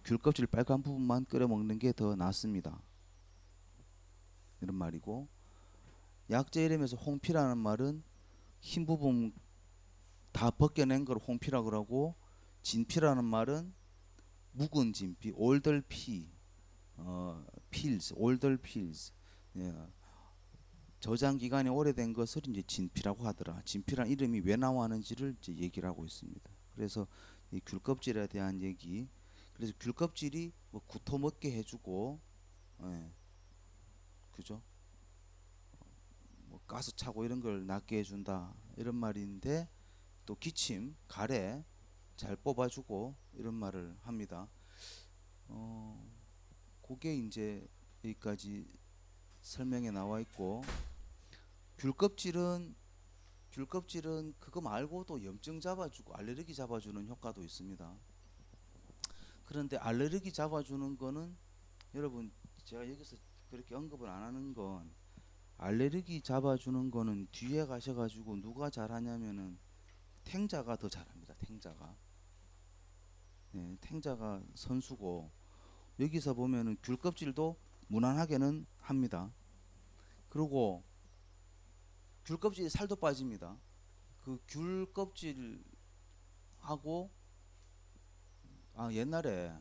귤 껍질 빨간 부분만 끓여 먹는 게 더 낫습니다. 이런 말이고, 약재 이름에서 홍피라는 말은 흰 부분 다 벗겨낸 걸 홍피라 그러고, 진피라는 말은 묵은 진피, 올덜 피, 필스, 올덜 필스. 예. 저장 기간이 오래된 것을 이제 진피라고 하더라. 진피란 이름이 왜 나왔는지를 이제 얘기를 하고 있습니다. 그래서 이 귤껍질에 대한 얘기. 그래서 귤껍질이 뭐 구토 먹게 해주고, 예. 그죠? 뭐 가스 차고 이런 걸 낫게 해준다 이런 말인데 또 기침, 가래 잘 뽑아주고 이런 말을 합니다. 그게 이제 여기까지 설명에 나와 있고, 귤껍질은 그거 말고도 염증 잡아주고 알레르기 잡아주는 효과도 있습니다. 그런데 알레르기 잡아주는 거는 여러분 제가 여기서 그렇게 언급을 안 하는 건, 알레르기 잡아주는 거는 뒤에 가셔가지고 누가 잘하냐면은 탱자가 더 잘합니다. 탱자가. 네, 탱자가 선수고, 여기서 보면은 귤껍질도 무난하게는 합니다. 그리고 귤껍질에 살도 빠집니다. 그 귤껍질하고 옛날에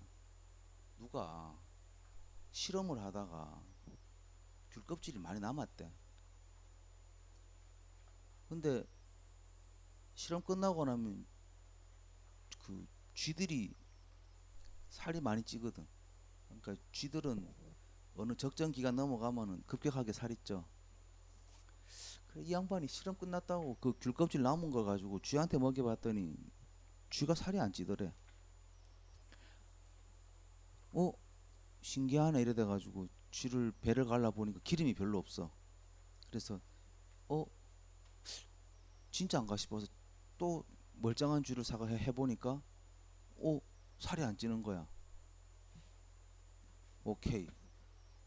누가 실험을 하다가 귤껍질이 많이 남았대. 근데 실험 끝나고 나면 그 쥐들이 살이 많이 찌거든. 그러니까 쥐들은 어느 적정 기간 넘어가면은 급격하게 살이 쪄. 그래 이 양반이 실험 끝났다고 그 귤껍질 남은 거 가지고 쥐한테 먹여봤더니 쥐가 살이 안 찌더래. 신기하네 이래 돼가지고 쥐를 배를 갈라 보니까 기름이 별로 없어. 그래서 진짜 안가 싶어서 또 멀쩡한 쥐를 사가 해보니까 살이 안 찌는 거야. 오케이.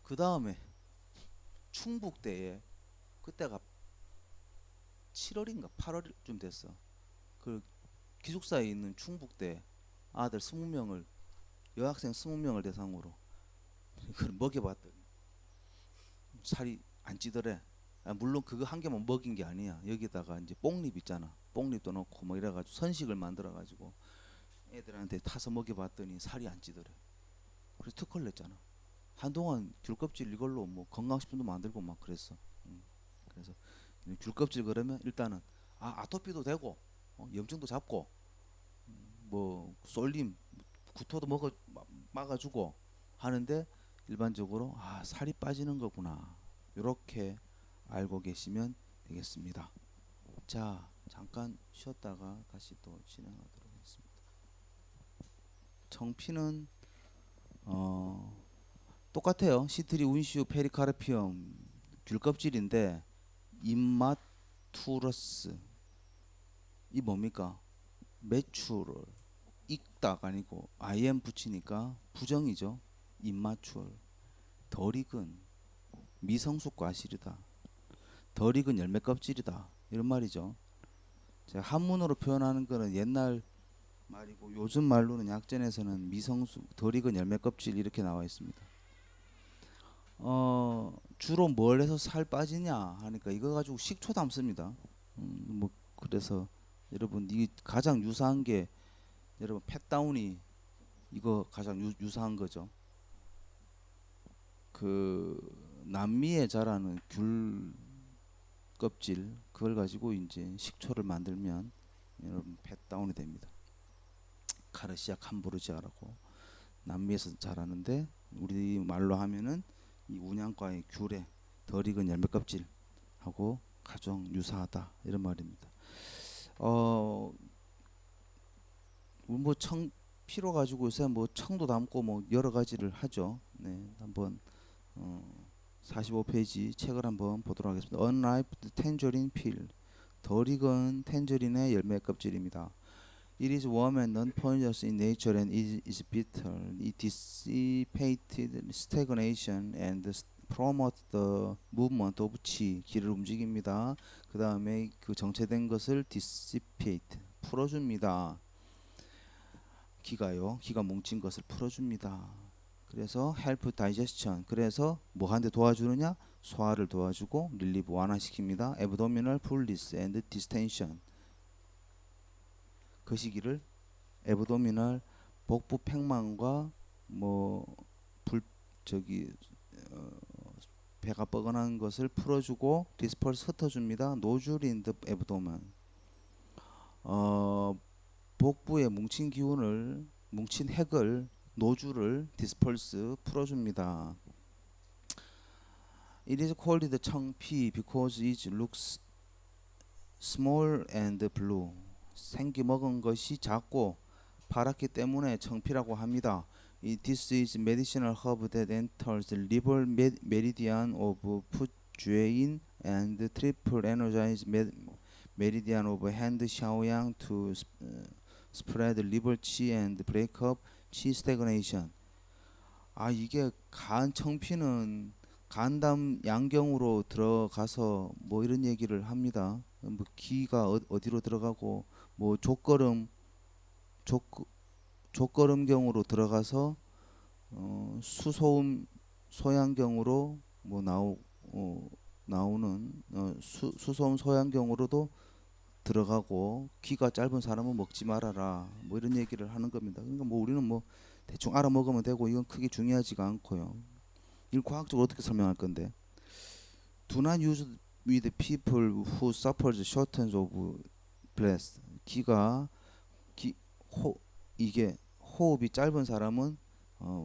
그 다음에 충북대에, 그때가 7월인가 8월쯤 됐어. 그 기숙사에 있는 충북대 아들 20명을 여학생 20명을 대상으로 그걸 먹여봤더니 살이 안 찌더래. 물론 그거 한 개만 먹인 게 아니야. 여기다가 이제 뽕잎 있잖아. 뽕잎도 넣고 뭐 이래가지고 선식을 만들어가지고 애들한테 타서 먹여봤더니 살이 안 찌더래. 그래서 특허를 냈잖아. 한동안 귤껍질 이걸로 뭐 건강식품도 만들고 막 그랬어. 그래서 귤껍질 그러면 일단은 아토피도 되고 염증도 잡고 뭐 쏠림 구토도 막아주고 하는데 일반적으로 살이 빠지는 거구나 이렇게 알고 계시면 되겠습니다. 자 잠깐 쉬었다가 다시 또 진행하도록 하겠습니다. 정피는 똑같아요. 시트리 운시우 페리카르피엄 귤껍질인데 임마투러스 이 뭡니까? 매출을 익다가 아니고 im 붙이니까 부정이죠. 임마추얼 덜 익은 미성숙 과실이다. 덜 익은 열매 껍질이다. 이런 말이죠. 제가 한문으로 표현하는 거는 옛날 말이고 요즘 말로는 약전에서는 미성숙 덜 익은 열매 껍질 이렇게 나와 있습니다. 주로 뭘 해서 살 빠지냐 하니까 이거 가지고 식초 담습니다. 뭐 그래서 여러분 이 가장 유사한 게 여러분 팻다운이 이거 가장 유사한 거죠. 그 남미에 자라는 귤 껍질 그걸 가지고 이제 식초를 만들면 여러분 팻다운이 됩니다. 카르시아 캄보르지아라고 남미에서 자라는데 우리 말로 하면은 이 운양과의 귤에 덜 익은 열매 껍질하고 가장 유사하다 이런 말입니다. 뭐 피로 가지고 요새 뭐 청도 담고 뭐 여러 가지를 하죠. 네, 한번 45페이지 책을 한번 보도록 하겠습니다. Unripe tangerine peel. 덜 익은 텐저린의 열매 껍질입니다. It is warm and non-poisonous in nature and is bitter. It dissipated stagnation and promote the movement of qi. 기를 움직입니다. 그 다음에 그 정체된 것을 dissipate. 풀어줍니다. 기가 뭉친 것을 풀어줍니다. 그래서 help digestion. 그래서 뭐 하는데 도와주느냐? 소화를 도와주고 relieve 완화시킵니다. abdominal fullness and distension. 그 시기를 abdominal 복부 팽만과 뭐 배가 뻐근한 것을 풀어주고 disperse 흩어줍니다. 노즐 in the abdomen. 복부에 뭉친 핵을 노즐을 disperse 풀어줍니다. It is called the 청피 because it looks small and blue. 생기 먹은 것이 작고 파랗기 때문에 청피라고 합니다. This is medicinal herb that enters the liver meridian of Pujuen and triple energize meridian of hand 샤오양 to spread liver qi and break up qi stagnation. 이게 간 청피는 간담 양경으로 들어가서 뭐 이런 얘기를 합니다. 뭐 기가 어디로 들어가고 뭐 족걸음경으로 들어가서 수소음 소양경으로 뭐 나오는 수소음 소양경으로도 들어가고 귀가 짧은 사람은 먹지 말아라 뭐 이런 얘기를 하는 겁니다. 그러니까 뭐 우리는 뭐 대충 알아 먹으면 되고 이건 크게 중요하지가 않고요. 이걸 과학적으로 어떻게 설명할 건데? Do not use with people who suffers shortness of breath. 이게 호흡이 짧은 사람은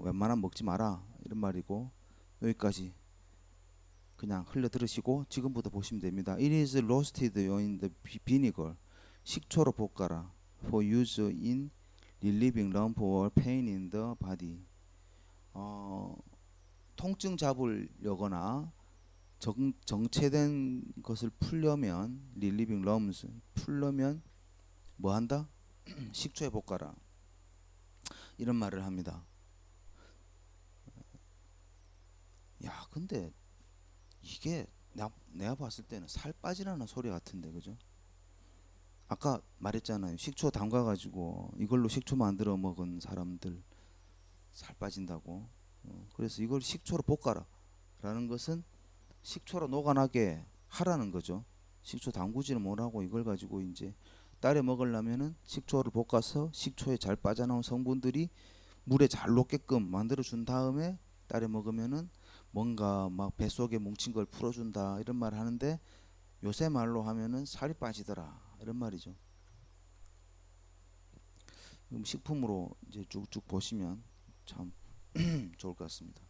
웬만하면 먹지 마라 이런 말이고 여기까지 그냥 흘려 들으시고 지금부터 보시면 됩니다. It is roasted in the vinegar. 식초로 볶아라. For use in relieving lump or pain in the body. 통증 잡으려거나 정체된 것을 풀려면 relieving lumps 풀려면 뭐 한다? 식초에 볶아라. 이런 말을 합니다. 야, 근데 이게 내가 봤을 때는 살 빠지라는 소리 같은데, 그죠? 아까 말했잖아요. 식초 담가가지고 이걸로 식초 만들어 먹은 사람들 살 빠진다고. 그래서 이걸 식초로 볶아라. 라는 것은 식초로 녹아나게 하라는 거죠. 식초 담그지는 못하고 이걸 가지고 이제 따려 먹으려면은 식초를 볶아서 식초에 잘 빠져나온 성분들이 물에 잘 녹게끔 만들어 준 다음에 따려 먹으면은 뭔가 막 뱃속에 뭉친 걸 풀어준다 이런 말 하는데 요새 말로 하면은 살이 빠지더라 이런 말이죠. 그럼 식품으로 이제 쭉쭉 보시면 참 좋을 것 같습니다.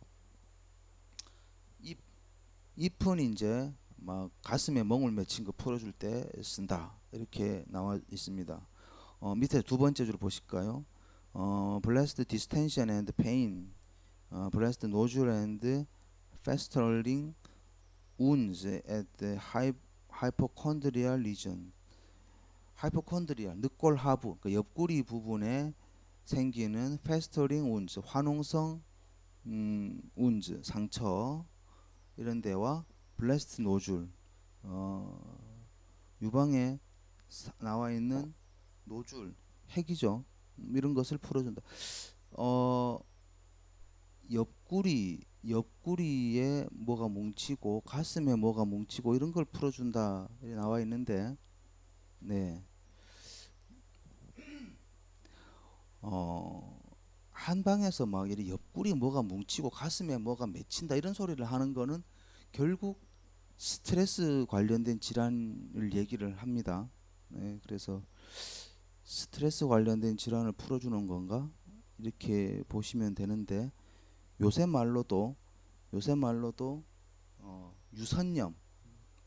잎 잎은 이제 막 가슴에 멍을 맺힌 거 풀어줄 때 쓴다 이렇게 나와 있습니다. 밑에 두 번째 줄 보실까요? Blessed distension and pain, blessed nodule and festering wounds at the hypochondrial region. 하이포콘드리아 늑골 하부, 그 옆구리 부분에 생기는 festering wounds, 화농성 wounds 상처 이런 데와 blessed nodule, 유방에 나와 있는 노줄, 핵이죠. 이런 것을 풀어준다. 어, 옆구리에 뭐가 뭉치고 가슴에 뭐가 뭉치고 이런 걸 풀어준다 이렇게 나와 있는데, 네, 한 방에서 막 이렇게 옆구리 뭐가 뭉치고 가슴에 뭐가 맺힌다 이런 소리를 하는 거는 결국 스트레스 관련된 질환을 얘기를 합니다. 네, 그래서 스트레스 관련된 질환을 풀어주는 건가 이렇게 보시면 되는데 요새 말로도 유선염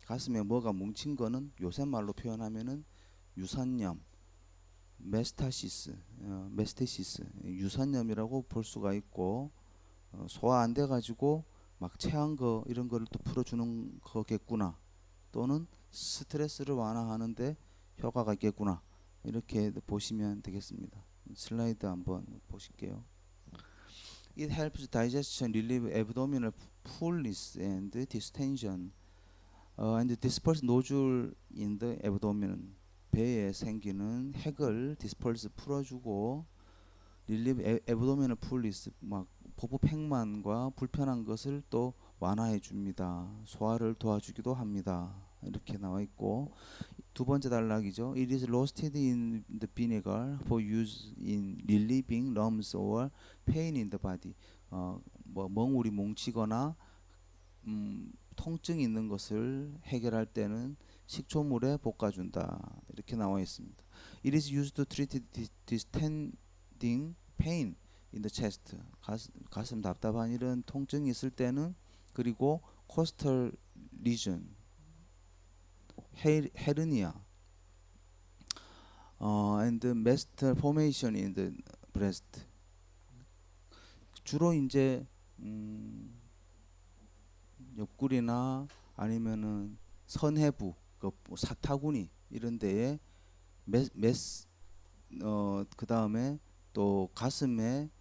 가슴에 뭐가 뭉친 거는 요새 말로 표현하면은 유선염 메스테시스 유선염이라고 볼 수가 있고 소화 안 돼 가지고 막 체한 거 이런 거를 또 풀어주는 거겠구나 또는 스트레스를 완화하는데 효과가 있겠구나 이렇게 보시면 되겠습니다. 슬라이드 한번 보실게요. It helps digestion, relieve abdominal fullness and distension, and disperse nodule in the abdomen. 배에 생기는 핵을 disperse 풀어주고, relieve abdominal fullness 막 복부 팽만과 불편한 것을 또 완화해 줍니다. 소화를 도와주기도 합니다. 이렇게 나와 있고 두 번째 단락이죠. It is roasted in the vinegar for use in relieving lumps or pain in the body. 뭐 멍울이 뭉치거나 통증이 있는 것을 해결할 때는 식초물에 볶아준다. 이렇게 나와 있습니다. It is used to treat distending pain in the chest. 가슴 답답한 이런 통증이 있을 때는 그리고 coastal region 헤르니아 and master formation in the breast. 주로 이제 옆구리나 아니면은 선해부 그 사타구니 이런 데에 그 다음에 또 가슴에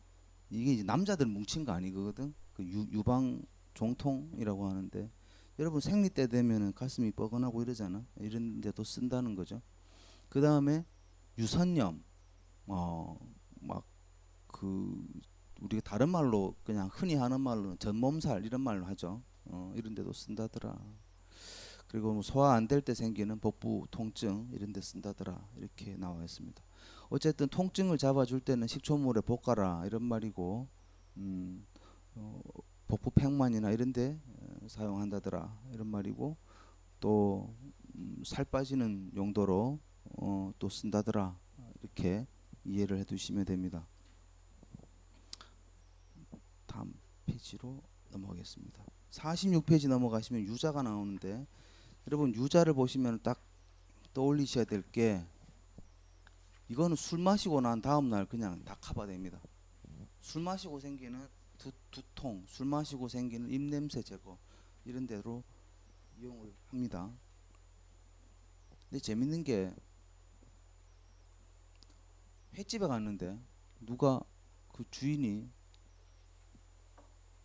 이게 이제 남자들 뭉친 거 아니거든. 그 유방 종통이라고 하는데 여러분 생리 때 되면은 가슴이 뻐근하고 이러잖아. 이런 데도 쓴다는 거죠. 그 다음에 유선염, 막 그 우리가 다른 말로 그냥 흔히 하는 말로는 전몸살 이런 말로 하죠. 이런 데도 쓴다더라. 그리고 뭐 소화 안 될 때 생기는 복부 통증 이런 데 쓴다더라. 이렇게 나와 있습니다. 어쨌든 통증을 잡아줄 때는 식초물에 볶아라 이런 말이고, 복부 팽만이나 이런 데 사용한다더라 이런 말이고, 또 살 빠지는 용도로 또 쓴다더라 이렇게 이해를 해두시면 됩니다. 다음 페이지로 넘어가겠습니다. 46페이지 넘어가시면 유자가 나오는데 여러분 유자를 보시면 딱 떠올리셔야 될 게 이거는 술 마시고 난 다음날 그냥 다 커버됩니다. 술 마시고 생기는 두통, 술 마시고 생기는 입냄새 제거 이런 데로 이용을 합니다. 근데 재밌는 게 횟집에 갔는데 누가 그 주인이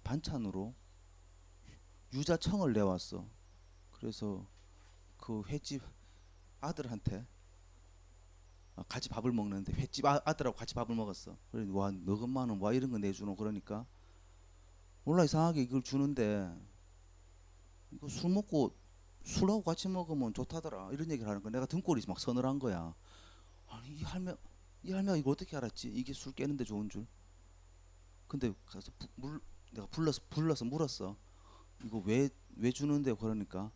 반찬으로 유자청을 내왔어. 그래서 그 횟집 아들한테 같이 밥을 먹는데 횟집 아들하고 같이 밥을 먹었어. 그래 와 너것만은 와 이런 거 내주노 그러니까 몰라 이상하게 이걸 주는데 이거 술 먹고 술하고 같이 먹으면 좋다더라 이런 얘기를 하는 거 내가 등골이 막 서늘한 거야. 아니 이 할매가 이거 어떻게 알았지? 이게 술 깨는데 좋은 줄. 근데 가서 내가 불러서 물었어. 이거 왜 주는데 그러니까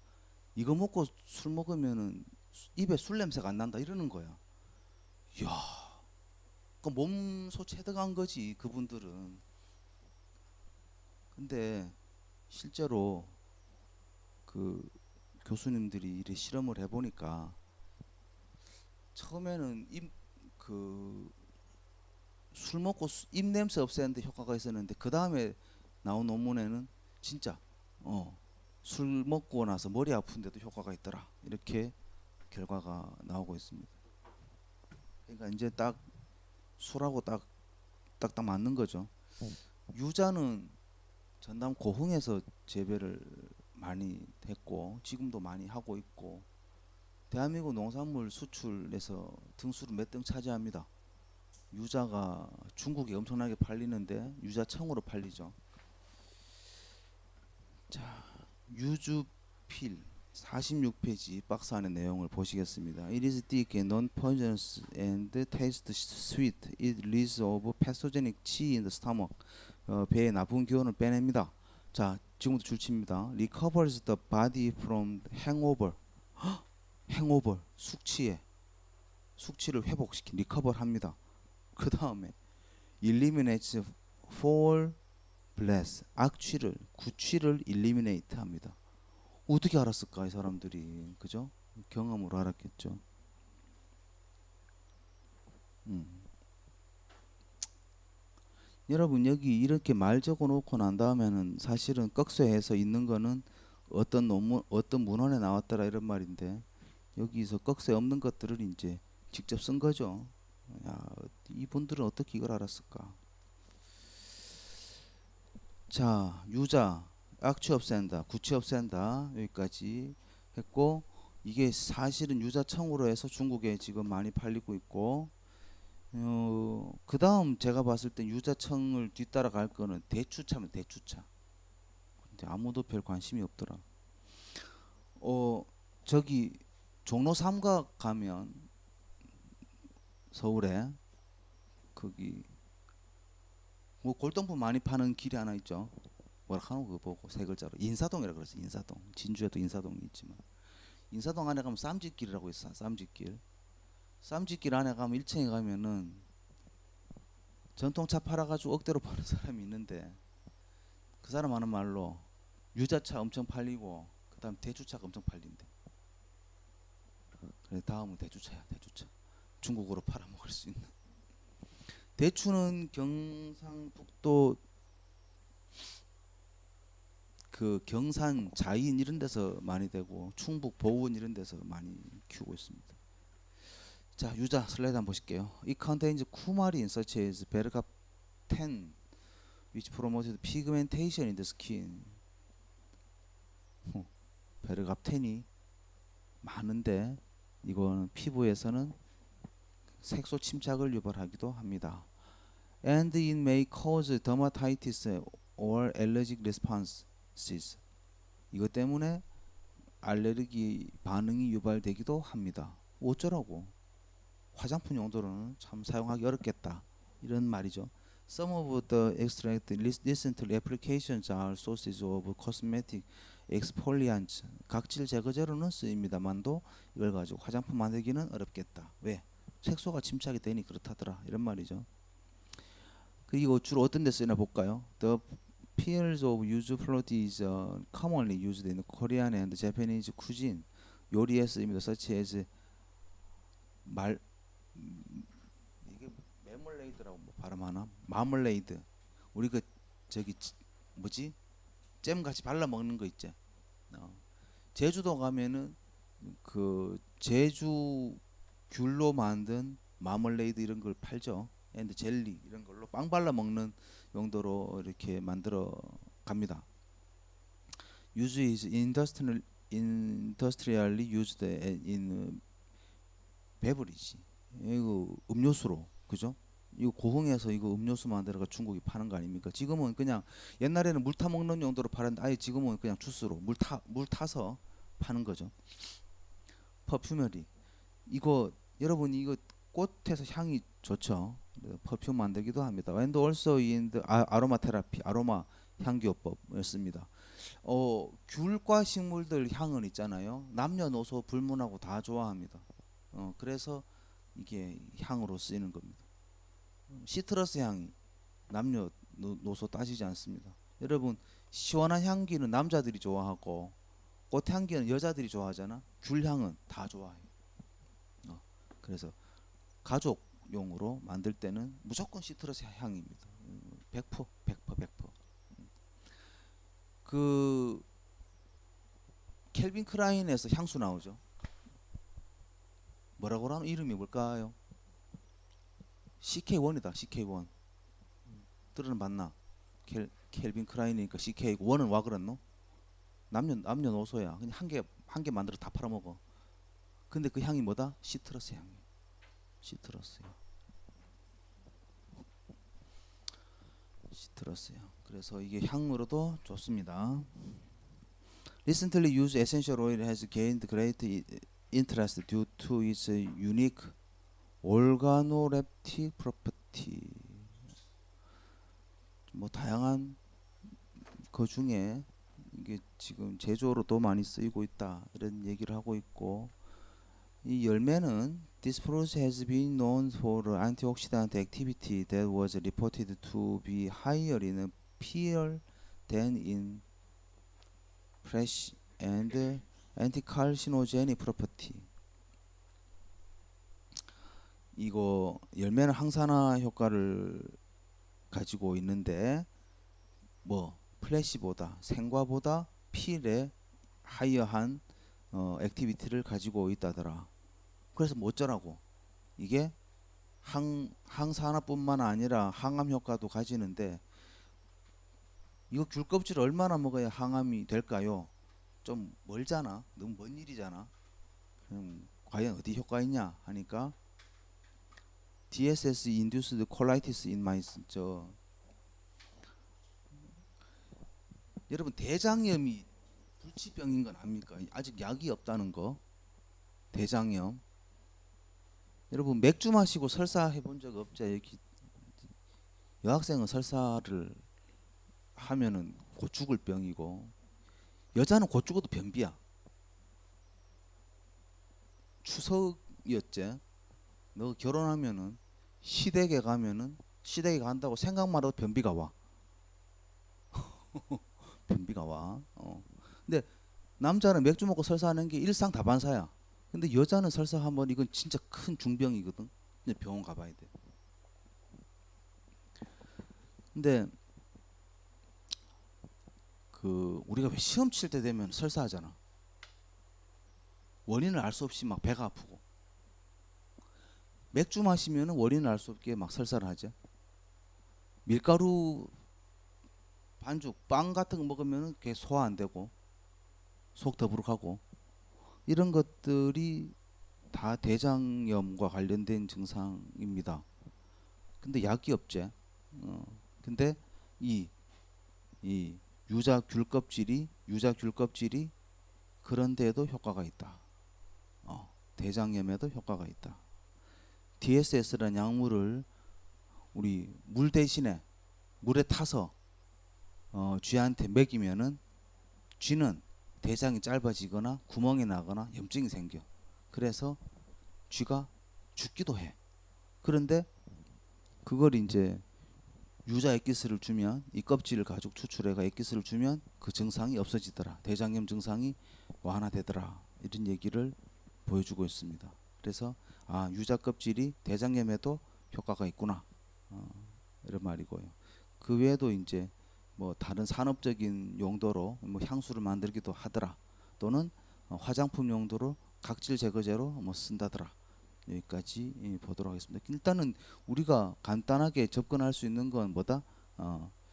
이거 먹고 술 먹으면은 입에 술 냄새가 안 난다 이러는 거야. 이야, 그 몸소 체득한 거지 그분들은. 근데 실제로 그 교수님들이 이래 실험을 해보니까 처음에는 그 술 먹고 입 냄새 없애는데 효과가 있었는데 그 다음에 나온 논문에는 진짜 술 먹고 나서 머리 아픈데도 효과가 있더라 이렇게 결과가 나오고 있습니다. 그러니까 이제 딱 술하고 딱딱 맞는 거죠. 유자는 전남 고흥에서 재배를 많이 했고 지금도 많이 하고 있고 대한민국 농산물 수출에서 등수를 몇 등 차지합니다. 유자가 중국에 엄청나게 팔리는데 유자청으로 팔리죠. 자, 유주필 46페이지 박스 안의 내용을 보시겠습니다. It is thick and non-poisonous and tastes sweet. It releases of pathogenic qi in the stomach. 배의 나쁜 기운을 빼냅니다. 자, 지금부터 줄칩니다. Recovers the body from hangover. hangover, 숙취를 회복시킨, 리커버합니다. 그 다음에 eliminates foul breath, 구취를 eliminate 합니다. 어떻게 알았을까 이 사람들이, 그죠? 경험으로 알았겠죠. 여러분 여기 이렇게 말 적어놓고 난 다음에는 사실은 꺽쇠해서 있는 거는 어떤 논문, 어떤 문헌에 나왔더라 이런 말인데 여기서 꺽쇠 없는 것들을 이제 직접 쓴 거죠. 야, 이분들은 어떻게 이걸 알았을까? 자, 유자, 악취 없앤다, 구취 없앤다 여기까지 했고 이게 사실은 유자청으로 해서 중국에 지금 많이 팔리고 있고 그 다음 제가 봤을 때 유자청을 뒤따라갈 거는 대추차면 대추차. 근데 아무도 별 관심이 없더라. 저기 종로 삼각 가면 서울에 거기 뭐 골동품 많이 파는 길이 하나 있죠. 뭐라 하노 그거 보고 세 글자로 인사동이라 그랬어. 인사동. 진주에도 인사동이 있지만 인사동 안에 가면 쌈짓길이라고 있어. 쌈짓길 안에 가면 1층에 가면은 전통차 팔아가지고 억대로 파는 사람이 있는데 그 사람 하는 말로 유자차 엄청 팔리고 그 다음 대추차가 엄청 팔린대. 그래 다음은 대추차야. 대추차. 중국으로 팔아먹을 수 있는. 대추는 경상북도 그 경산, 자인 이런 데서 많이 되고 충북, 보은 이런 데서 많이 키우고 있습니다. 자, 유자 슬라이드 한번 보실게요. It contains coumarin such as bergaptan which promoted pigmentation in the skin. 베르갑텐이 많은데 이거는 피부에서는 색소 침착을 유발하기도 합니다. And it may cause dermatitis or allergic responses. 이것 때문에 알레르기 반응이 유발되기도 합니다. 어쩌라고? 화장품 용도로는 참 사용하기 어렵겠다. 이런 말이죠. Some of the extract recent applications are sources of cosmetic exfoliants. 각질 제거제로는 쓰입니다만도 이걸 가지고 화장품 만들기는 어렵겠다. 왜? 색소가 침착이 되니 그렇다더라. 이런 말이죠. 그리고 주로 어떤 데 쓰이나 볼까요? The peels of yuzu float is commonly used in Korean and Japanese cuisine. 요리에 쓰입니다. such as 이게 메멀레이드라고 뭐 발음하나? 마멀레이드. 우리 그 저기 뭐지? 잼 같이 발라 먹는 거 있지. 제주도 가면은 그 제주 귤로 만든 마멀레이드 이런 걸 팔죠. 앤드 젤리 이런 걸로 빵 발라 먹는 용도로 이렇게 만들어 갑니다. Use is industrially used in beverage. 이거 음료수로, 그죠? 이거 고흥에서 이거 음료수 만들어가 중국이 파는 거 아닙니까? 지금은 그냥 옛날에는 물 타 먹는 용도로 팔았는데 아예 지금은 그냥 주스로 물 타서 파는 거죠. 퍼퓸머리. 이거 여러분 이거 꽃에서 향이 좋죠. 그래서 퍼퓸 만들기도 합니다. And also in the 아로마 테라피, 아로마 향기요법을 씁니다. 귤과 식물들 향은 있잖아요. 남녀노소 불문하고 다 좋아합니다. 그래서 이게 향으로 쓰이는 겁니다. 시트러스 향이 남녀노소 따지지 않습니다. 여러분 시원한 향기는 남자들이 좋아하고 꽃향기는 여자들이 좋아하잖아. 귤향은 다 좋아해요. 그래서 가족용으로 만들 때는 무조건 시트러스 향입니다. 100%, 100%. 그 켈빈 클라인에서 향수 나오죠. 뭐라고 하는 이름이 뭘까요? CK1이다. CK1. 들어봤나? 켈빈 클라인이니까 CK. 1은 와 그랬노? 남녀노소야. 그냥 한 개 만들어 다 팔아먹어. 근데 그 향이 뭐다? 시트러스 향이에요. 시트러스 향. 시트러스 향. 그래서 이게 향으로도 좋습니다. Recently used essential oil has gained great interest due to its unique organoleptic property. 뭐 다양한 그 중에 이게 지금 제조로도 많이 쓰이고 있다 이런 얘기를 하고 있고, 이 열매는 This fruit has been known for antioxidant activity that was reported to be higher in peel than in fresh and anti-carcinogenic property. 이거 열매는 항산화 효과를 가지고 있는데 뭐 플래시보다 생과보다 필에 하이어한 액티비티를 가지고 있다더라. 그래서 뭐 어쩌라고? 이게 항산화뿐만 아니라 항암 효과도 가지는데 이거 귤 껍질 얼마나 먹어야 항암이 될까요? 좀 멀잖아. 너무 먼 일이잖아. 과연 어디 효과 있냐 하니까 DSS induced colitis in mice. 여러분 대장염이 불치병인 건 압니까? 아직 약이 없다는 거. 대장염. 여러분 맥주 마시고 설사 해본 적 없죠? 여기 여학생은 설사를 하면은 곧 죽을 병이고, 여자는 곧 죽어도 변비야. 추석이었지. 너 결혼하면은 시댁에 가면은 시댁에 간다고 생각만 해도 변비가 와. 변비가 와. 근데 남자는 맥주 먹고 설사하는 게 일상 다반사야. 근데 여자는 설사하면 이건 진짜 큰 중병이거든. 근데 병원 가봐야 돼. 근데 그 우리가 왜 시험 칠 때 되면 설사하잖아. 원인을 알 수 없이 막 배가 아프고, 맥주 마시면 원인을 알 수 없게 막 설사를 하죠. 밀가루 반죽 빵 같은 거 먹으면 그게 소화 안 되고 속 더부룩하고, 이런 것들이 다 대장염과 관련된 증상입니다. 근데 약이 없지. 근데 이 유자 귤 껍질이 그런 데에도 효과가 있다. 대장염에도 효과가 있다. DSS라는 약물을 우리 물 대신에 물에 타서 쥐한테 먹이면은 쥐는 대장이 짧아지거나 구멍이 나거나 염증이 생겨. 그래서 쥐가 죽기도 해. 그런데 그걸 이제 유자 액기스를 주면, 이 껍질을 가지고 추출해가 액기스를 주면 그 증상이 없어지더라. 대장염 증상이 완화되더라. 이런 얘기를 보여주고 있습니다. 그래서 유자 껍질이 대장염에도 효과가 있구나. 이런 말이고요. 그 외에도 이제 뭐 다른 산업적인 용도로 뭐 향수를 만들기도 하더라. 또는 화장품 용도로 각질 제거제로 뭐 쓴다더라. 여기까지 보도록 하겠습니다. 일단은 우리가 간단하게 접근할 수 있는 건 뭐다?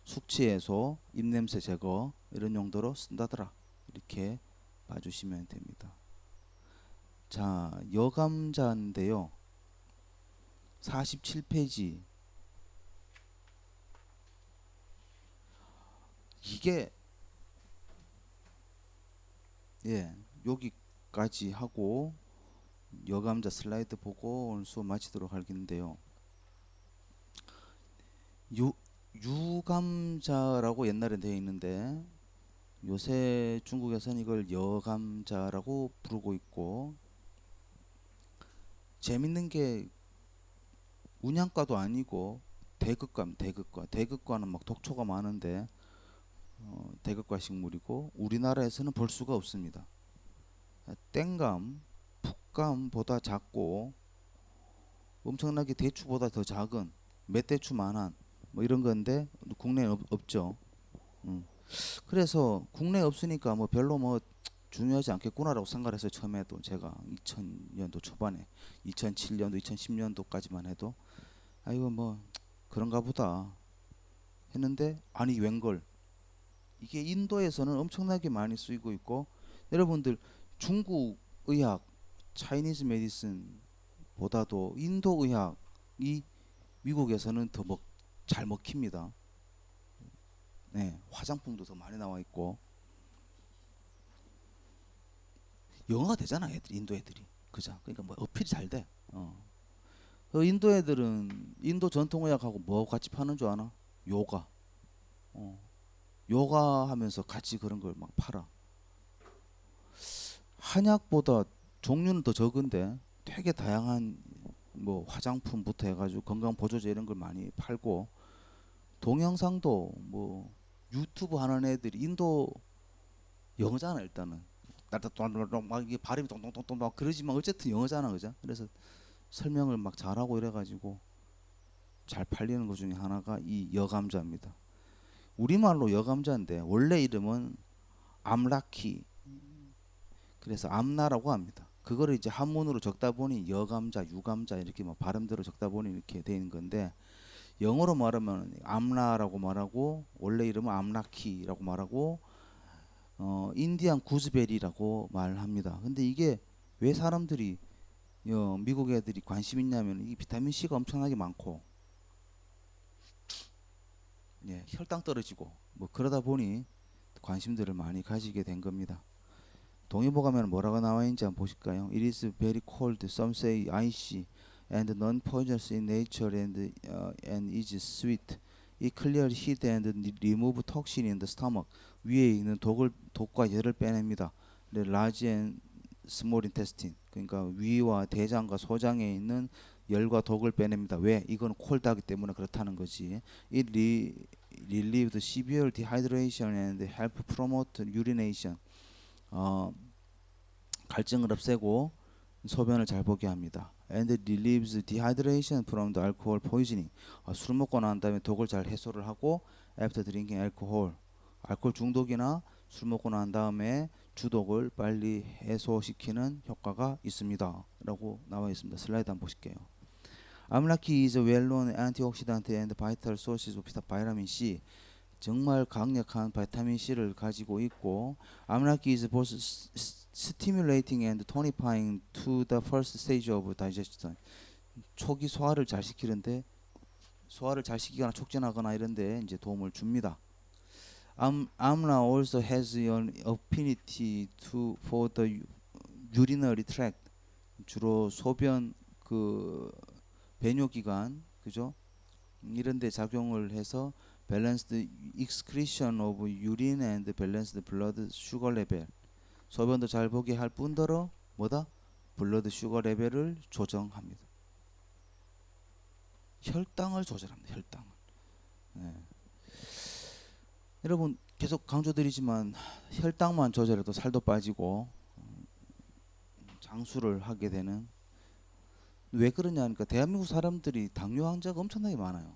숙취 해소, 입냄새 제거 이런 용도로 쓴다더라. 이렇게 봐주시면 됩니다. 자, 여감자인데요. 47페이지. 이게 여기까지 하고 여감자 슬라이드 보고 오늘 수업 마치도록 하겠는데요. 유감자라고 옛날에 되어 있는데 요새 중국에서는 이걸 여감자라고 부르고 있고, 재밌는 게 운양과도 아니고 대극과는 막 독초가 많은데 대극과 식물이고 우리나라에서는 볼 수가 없습니다. 땡감, 풋감보다 작고 엄청나게 대추보다 더 작은 멧대추만한 뭐 이런 건데 국내에 없죠. 그래서 국내에 없으니까 뭐 별로 뭐 중요하지 않겠구나라고 생각을 했어요. 처음에도 제가 2000년도 초반에 2007년도 2010년도까지만 해도 이거 뭐 그런가 보다 했는데, 아니 웬걸 이게 인도에서는 엄청나게 많이 쓰이고 있고, 여러분들 중국 의학 차이니즈 메디슨 보다도 인도 의학이 미국에서는 더 잘 먹힙니다. 네, 화장품도 더 많이 나와 있고 영어가 되잖아, 애들이, 인도 애들이. 그죠? 그러니까 뭐 어필이 잘 돼. 인도 애들은 인도 전통의학하고 뭐 같이 파는 줄 아나? 요가. 요가 하면서 같이 그런 걸 막 팔아. 한약보다 종류는 더 적은데 되게 다양한 뭐 화장품부터 해가지고 건강 보조제 이런 걸 많이 팔고, 동영상도 뭐 유튜브 하는 애들이 인도 영어잖아 일단은. 막 이게 발음이 똥똥똥똥 막 그러지만 어쨌든 영어잖아, 그죠? 그래서 설명을 막 잘하고 이래가지고 잘 팔리는 것 중에 하나가 이 여감자입니다. 우리말로 여감자인데 원래 이름은 암라키, 그래서 암나라고 합니다. 그거를 이제 한문으로 적다 보니 여감자, 유감자 이렇게 뭐 발음대로 적다 보니 이렇게 되는 건데, 영어로 말하면 암라라고 말하고 원래 이름은 암라키라고 말하고 인디안 구즈베리라고 말합니다. 근데 이게 왜 사람들이 미국 애들이 관심 있냐면 이 비타민 C가 엄청나게 많고 혈당 떨어지고 뭐 그러다 보니 관심들을 많이 가지게 된 겁니다. 동의보 가면 뭐라고 나와 있는지 한번 보실까요? It is very cold, some say icy, and non-poisonous in nature and is sweet. It clears heat and remove toxin in the stomach. 위에 있는 독과 열을 빼냅니다. large and small intestine. 그러니까 위와 대장과 소장에 있는 열과 독을 빼냅니다. 왜? 이건 콜드하기 때문에 그렇다는 거지. It relieves severe dehydration and help promote urination. 갈증을 없애고 소변을 잘 보게 합니다. And relieves dehydration from the alcohol poisoning. 술 먹고 난 다음에 독을 잘 해소를 하고 after drinking alcohol. 알코올 중독이나 술 먹고 난 다음에 주독을 빨리 해소시키는 효과가 있습니다. 라고 나와 있습니다. 슬라이드 한번 보실게요. Amlaki is a well-known antioxidant and vital source of vitamin C. 정말 강력한 비타민 C를 가지고 있고, Amlaki is both stimulating and tonifying to the first stage of digestion. 초기 소화를 잘 시키는데, 소화를 잘 시키거나 촉진하거나 이런데 이제 도움을 줍니다. Amla also has an affinity for the urinary tract. 주로 소변 배뇨기관, 그죠? 이런데 작용을 해서 balanced excretion of urine and balanced blood sugar level. 소변도 잘 보게 할 뿐더러 뭐다? 블러드 슈거 레벨을 조정합니다. 혈당을 조절합니다. 혈당을. 여러분 계속 강조드리지만 혈당만 조절해도 살도 빠지고 장수를 하게 되는, 왜 그러냐 하니까 대한민국 사람들이 당뇨 환자가 엄청나게 많아요.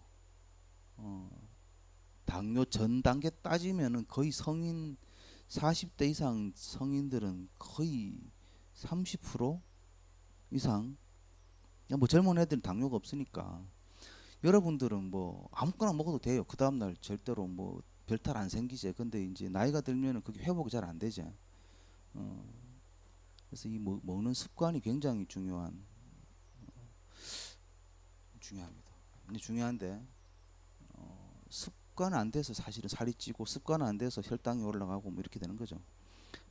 당뇨 전 단계 따지면은 거의 성인 40대 이상 성인들은 거의 30% 이상, 뭐 젊은 애들은 당뇨가 없으니까. 여러분들은 뭐 아무거나 먹어도 돼요. 그 다음날 절대로 뭐 별탈 안 생기지. 근데 이제 나이가 들면은 그게 회복이 잘 안 되지. 그래서 이 먹는 습관이 굉장히 중요합니다. 근데 중요한데 습관 안 돼서 사실은 살이 찌고 습관 안 돼서 혈당이 올라가고 뭐 이렇게 되는 거죠.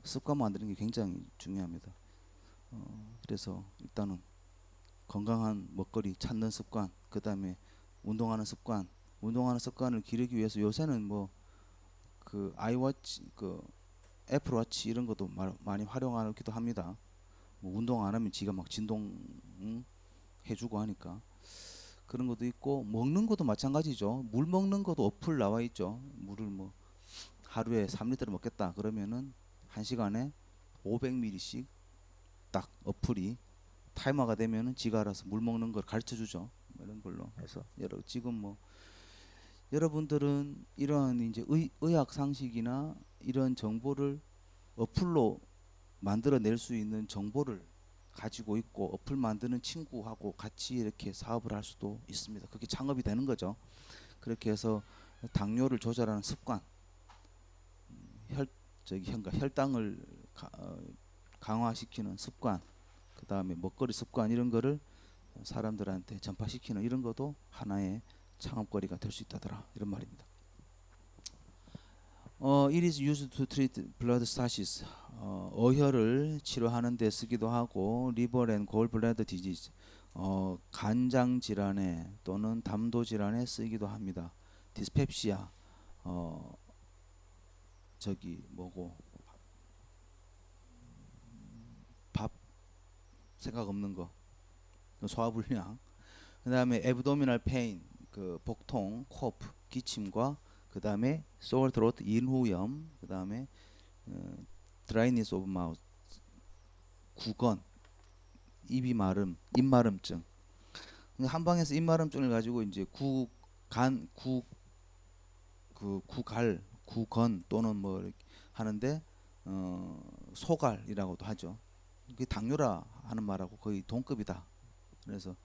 습관 만드는 게 굉장히 중요합니다. 그래서 일단은 건강한 먹거리 찾는 습관, 그 다음에 운동하는 습관을 기르기 위해서 요새는 뭐 그 아이워치, 그 애플워치 이런 것도 많이 활용하기도 합니다. 뭐 운동 안 하면 지가 막 진동 해주고 하니까 그런 것도 있고 먹는 것도 마찬가지죠. 물 먹는 것도 어플 나와 있죠. 물을 뭐 하루에 3리터를 먹겠다 그러면은 1시간에 500ml씩 딱 어플이 타이머가 되면은 지가 알아서 물 먹는 걸 가르쳐 주죠. 이런 걸로 해서 지금 뭐 여러분들은 이러한 이제 의학 상식이나 이런 정보를 어플로 만들어낼 수 있는 정보를 가지고 있고 어플 만드는 친구하고 같이 이렇게 사업을 할 수도 있습니다. 그게 창업이 되는 거죠. 그렇게 해서 당뇨를 조절하는 습관, 혈 혈당을 강화시키는 습관, 그 다음에 먹거리 습관 이런 거를 사람들한테 전파시키는 이런 것도 하나의 창업거리가 될 수 있다더라 이런 말입니다. It is used to treat blood stasis. 어혈을 치료하는 데 쓰기도 하고 liver and gallbladder disease. 간장 질환에 또는 담도 질환에 쓰기도 합니다. 디스펩시아. 저기 뭐고 밥 생각 없는 거. 소화불량. 그다음에 abdominal pain. 그 복통, 코프, 기침과 그다음에 sore throat, 인후염, 그다음에 dryness of mouth, 구건, 입이 마름, 입마름증. 한방에서 입마름증을 가지고 이제 구건 또는 뭐 이렇게 하는데 소갈이라고도 하죠. 그 당뇨라 하는 말하고 거의 동급이다. 그래서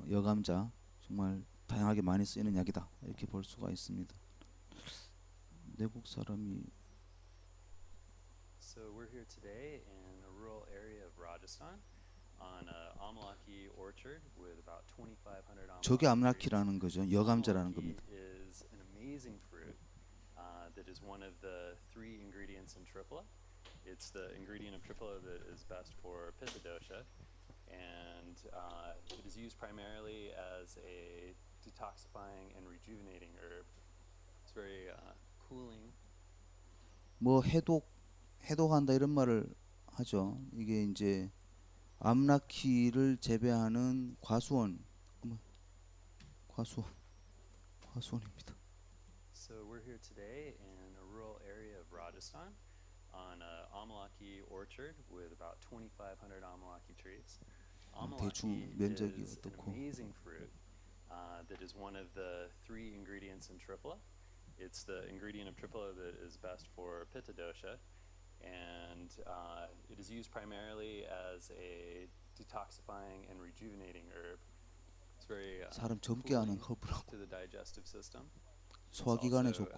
여감자 정말 다양하게 많이 쓰이는 약이다 이렇게 볼 수가 있습니다. 내국 사람이 So we're here today in a rural area of Rajasthan on a Amalaki orchard with about 2,500 저게 Amalaki trees. 암라키라는 거죠. 여감자라는 Amalaki 겁니다. is an amazing fruit that is one of the 3 ingredients in tripla. It's the ingredient of tripla that is best for pitta dosha, and it is used primarily as a detoxifying and rejuvenating herb. It's very cooling. 뭐 해독한다 이런 말을 하죠. 이게 이제 암라키를 재배하는 과수원입니다. So we're here today in a rural area of Rajasthan on a Amalaki orchard with about 2,500 Amalaki trees. 대충 Amalaki 면적이 is an 어떻고 amazing fruit that is one of the 3 ingredients in tripla. It's the ingredient of tripla that is best for pitta dosha, and it is used primarily as a detoxifying and rejuvenating herb. It's very 사람 젊게 하는 cooling 허브라고 to the digestive system. 소화기관에 also 좋고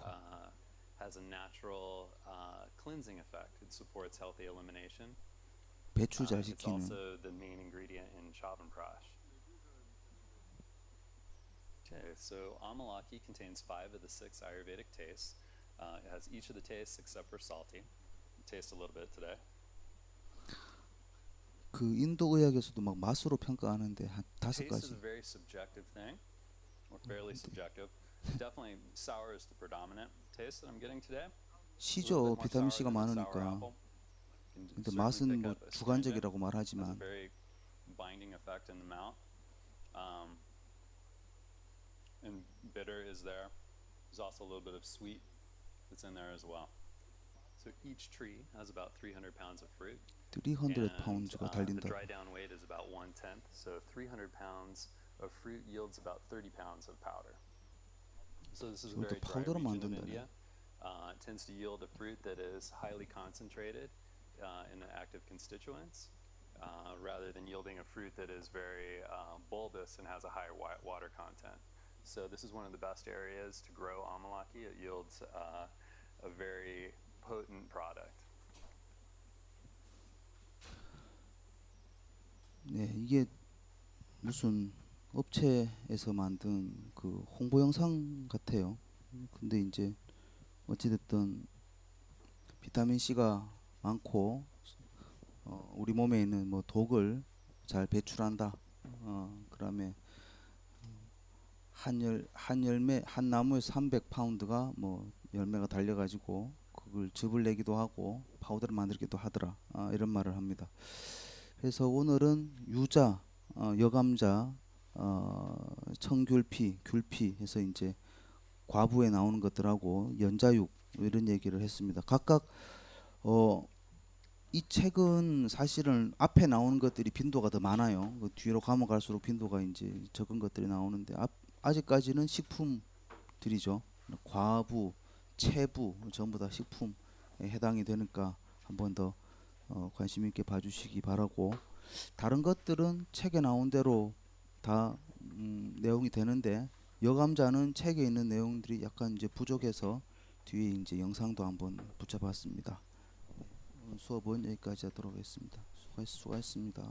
has a natural cleansing effect. It supports healthy elimination. 배출 잘 It's 시키는 also the main ingredient in Chyavanprash. Okay, so Amalaki contains 5 of the 6 Ayurvedic tastes. It has each of the tastes except for salty. Taste a little bit today. 그 인도 의학에서도 막 맛으로 평가하는데 한 5 Taste is 가지. a very subjective thing, or fairly subjective. Definitely sour is the predominant taste that I'm getting today. 시죠. 비타민 C가 많으니까. 근데 맛은 뭐 주관적이라고 Has a 말하지만 very binding effect in the mouth. And bitter is there. There's also a little bit of sweet that's in there as well. So each tree has about 300 pounds of fruit. 300 And 파운드가 the 달린다. dry down weight is about 1/10. So 300 pounds of fruit yields about 30 pounds of powder. So this is a 이것도 very dry 파우더로 region of 만든다네. India. It tends to yield a fruit that is highly concentrated in the active constituents, rather than yielding a fruit that is very bulbous and has a higher water content. So this is one of the best areas to grow Amalaki. It yields a very potent product. 네, 이게 무슨 업체에서 만든 그 홍보 영상 같아요. 근데 이제 어찌됐든 비타민 C가 많고 우리 몸에 있는 뭐 독을 잘 배출한다. 그다음에 한 열매 한 나무에서 300파운드가 뭐 열매가 달려가지고 그걸 즙을 내기도 하고 파우더를 만들기도 하더라. 이런 말을 합니다. 그래서 오늘은 유자, 여감자, 청귤피, 귤피 해서 이제 과부에 나오는 것들하고 연자육 이런 얘기를 했습니다. 각각 이 책은 사실은 앞에 나오는 것들이 빈도가 더 많아요. 그 뒤로 가면 갈수록 빈도가 이제 적은 것들이 나오는데 아직까지는 식품들이죠. 과부, 채부 전부 다 식품에 해당이 되니까 한 번 더 관심 있게 봐주시기 바라고, 다른 것들은 책에 나온 대로 다 내용이 되는데 여감자는 책에 있는 내용들이 약간 이제 부족해서 뒤에 이제 영상도 한번 붙여봤습니다. 수업은 여기까지 하도록 하겠습니다. 수고했습니다.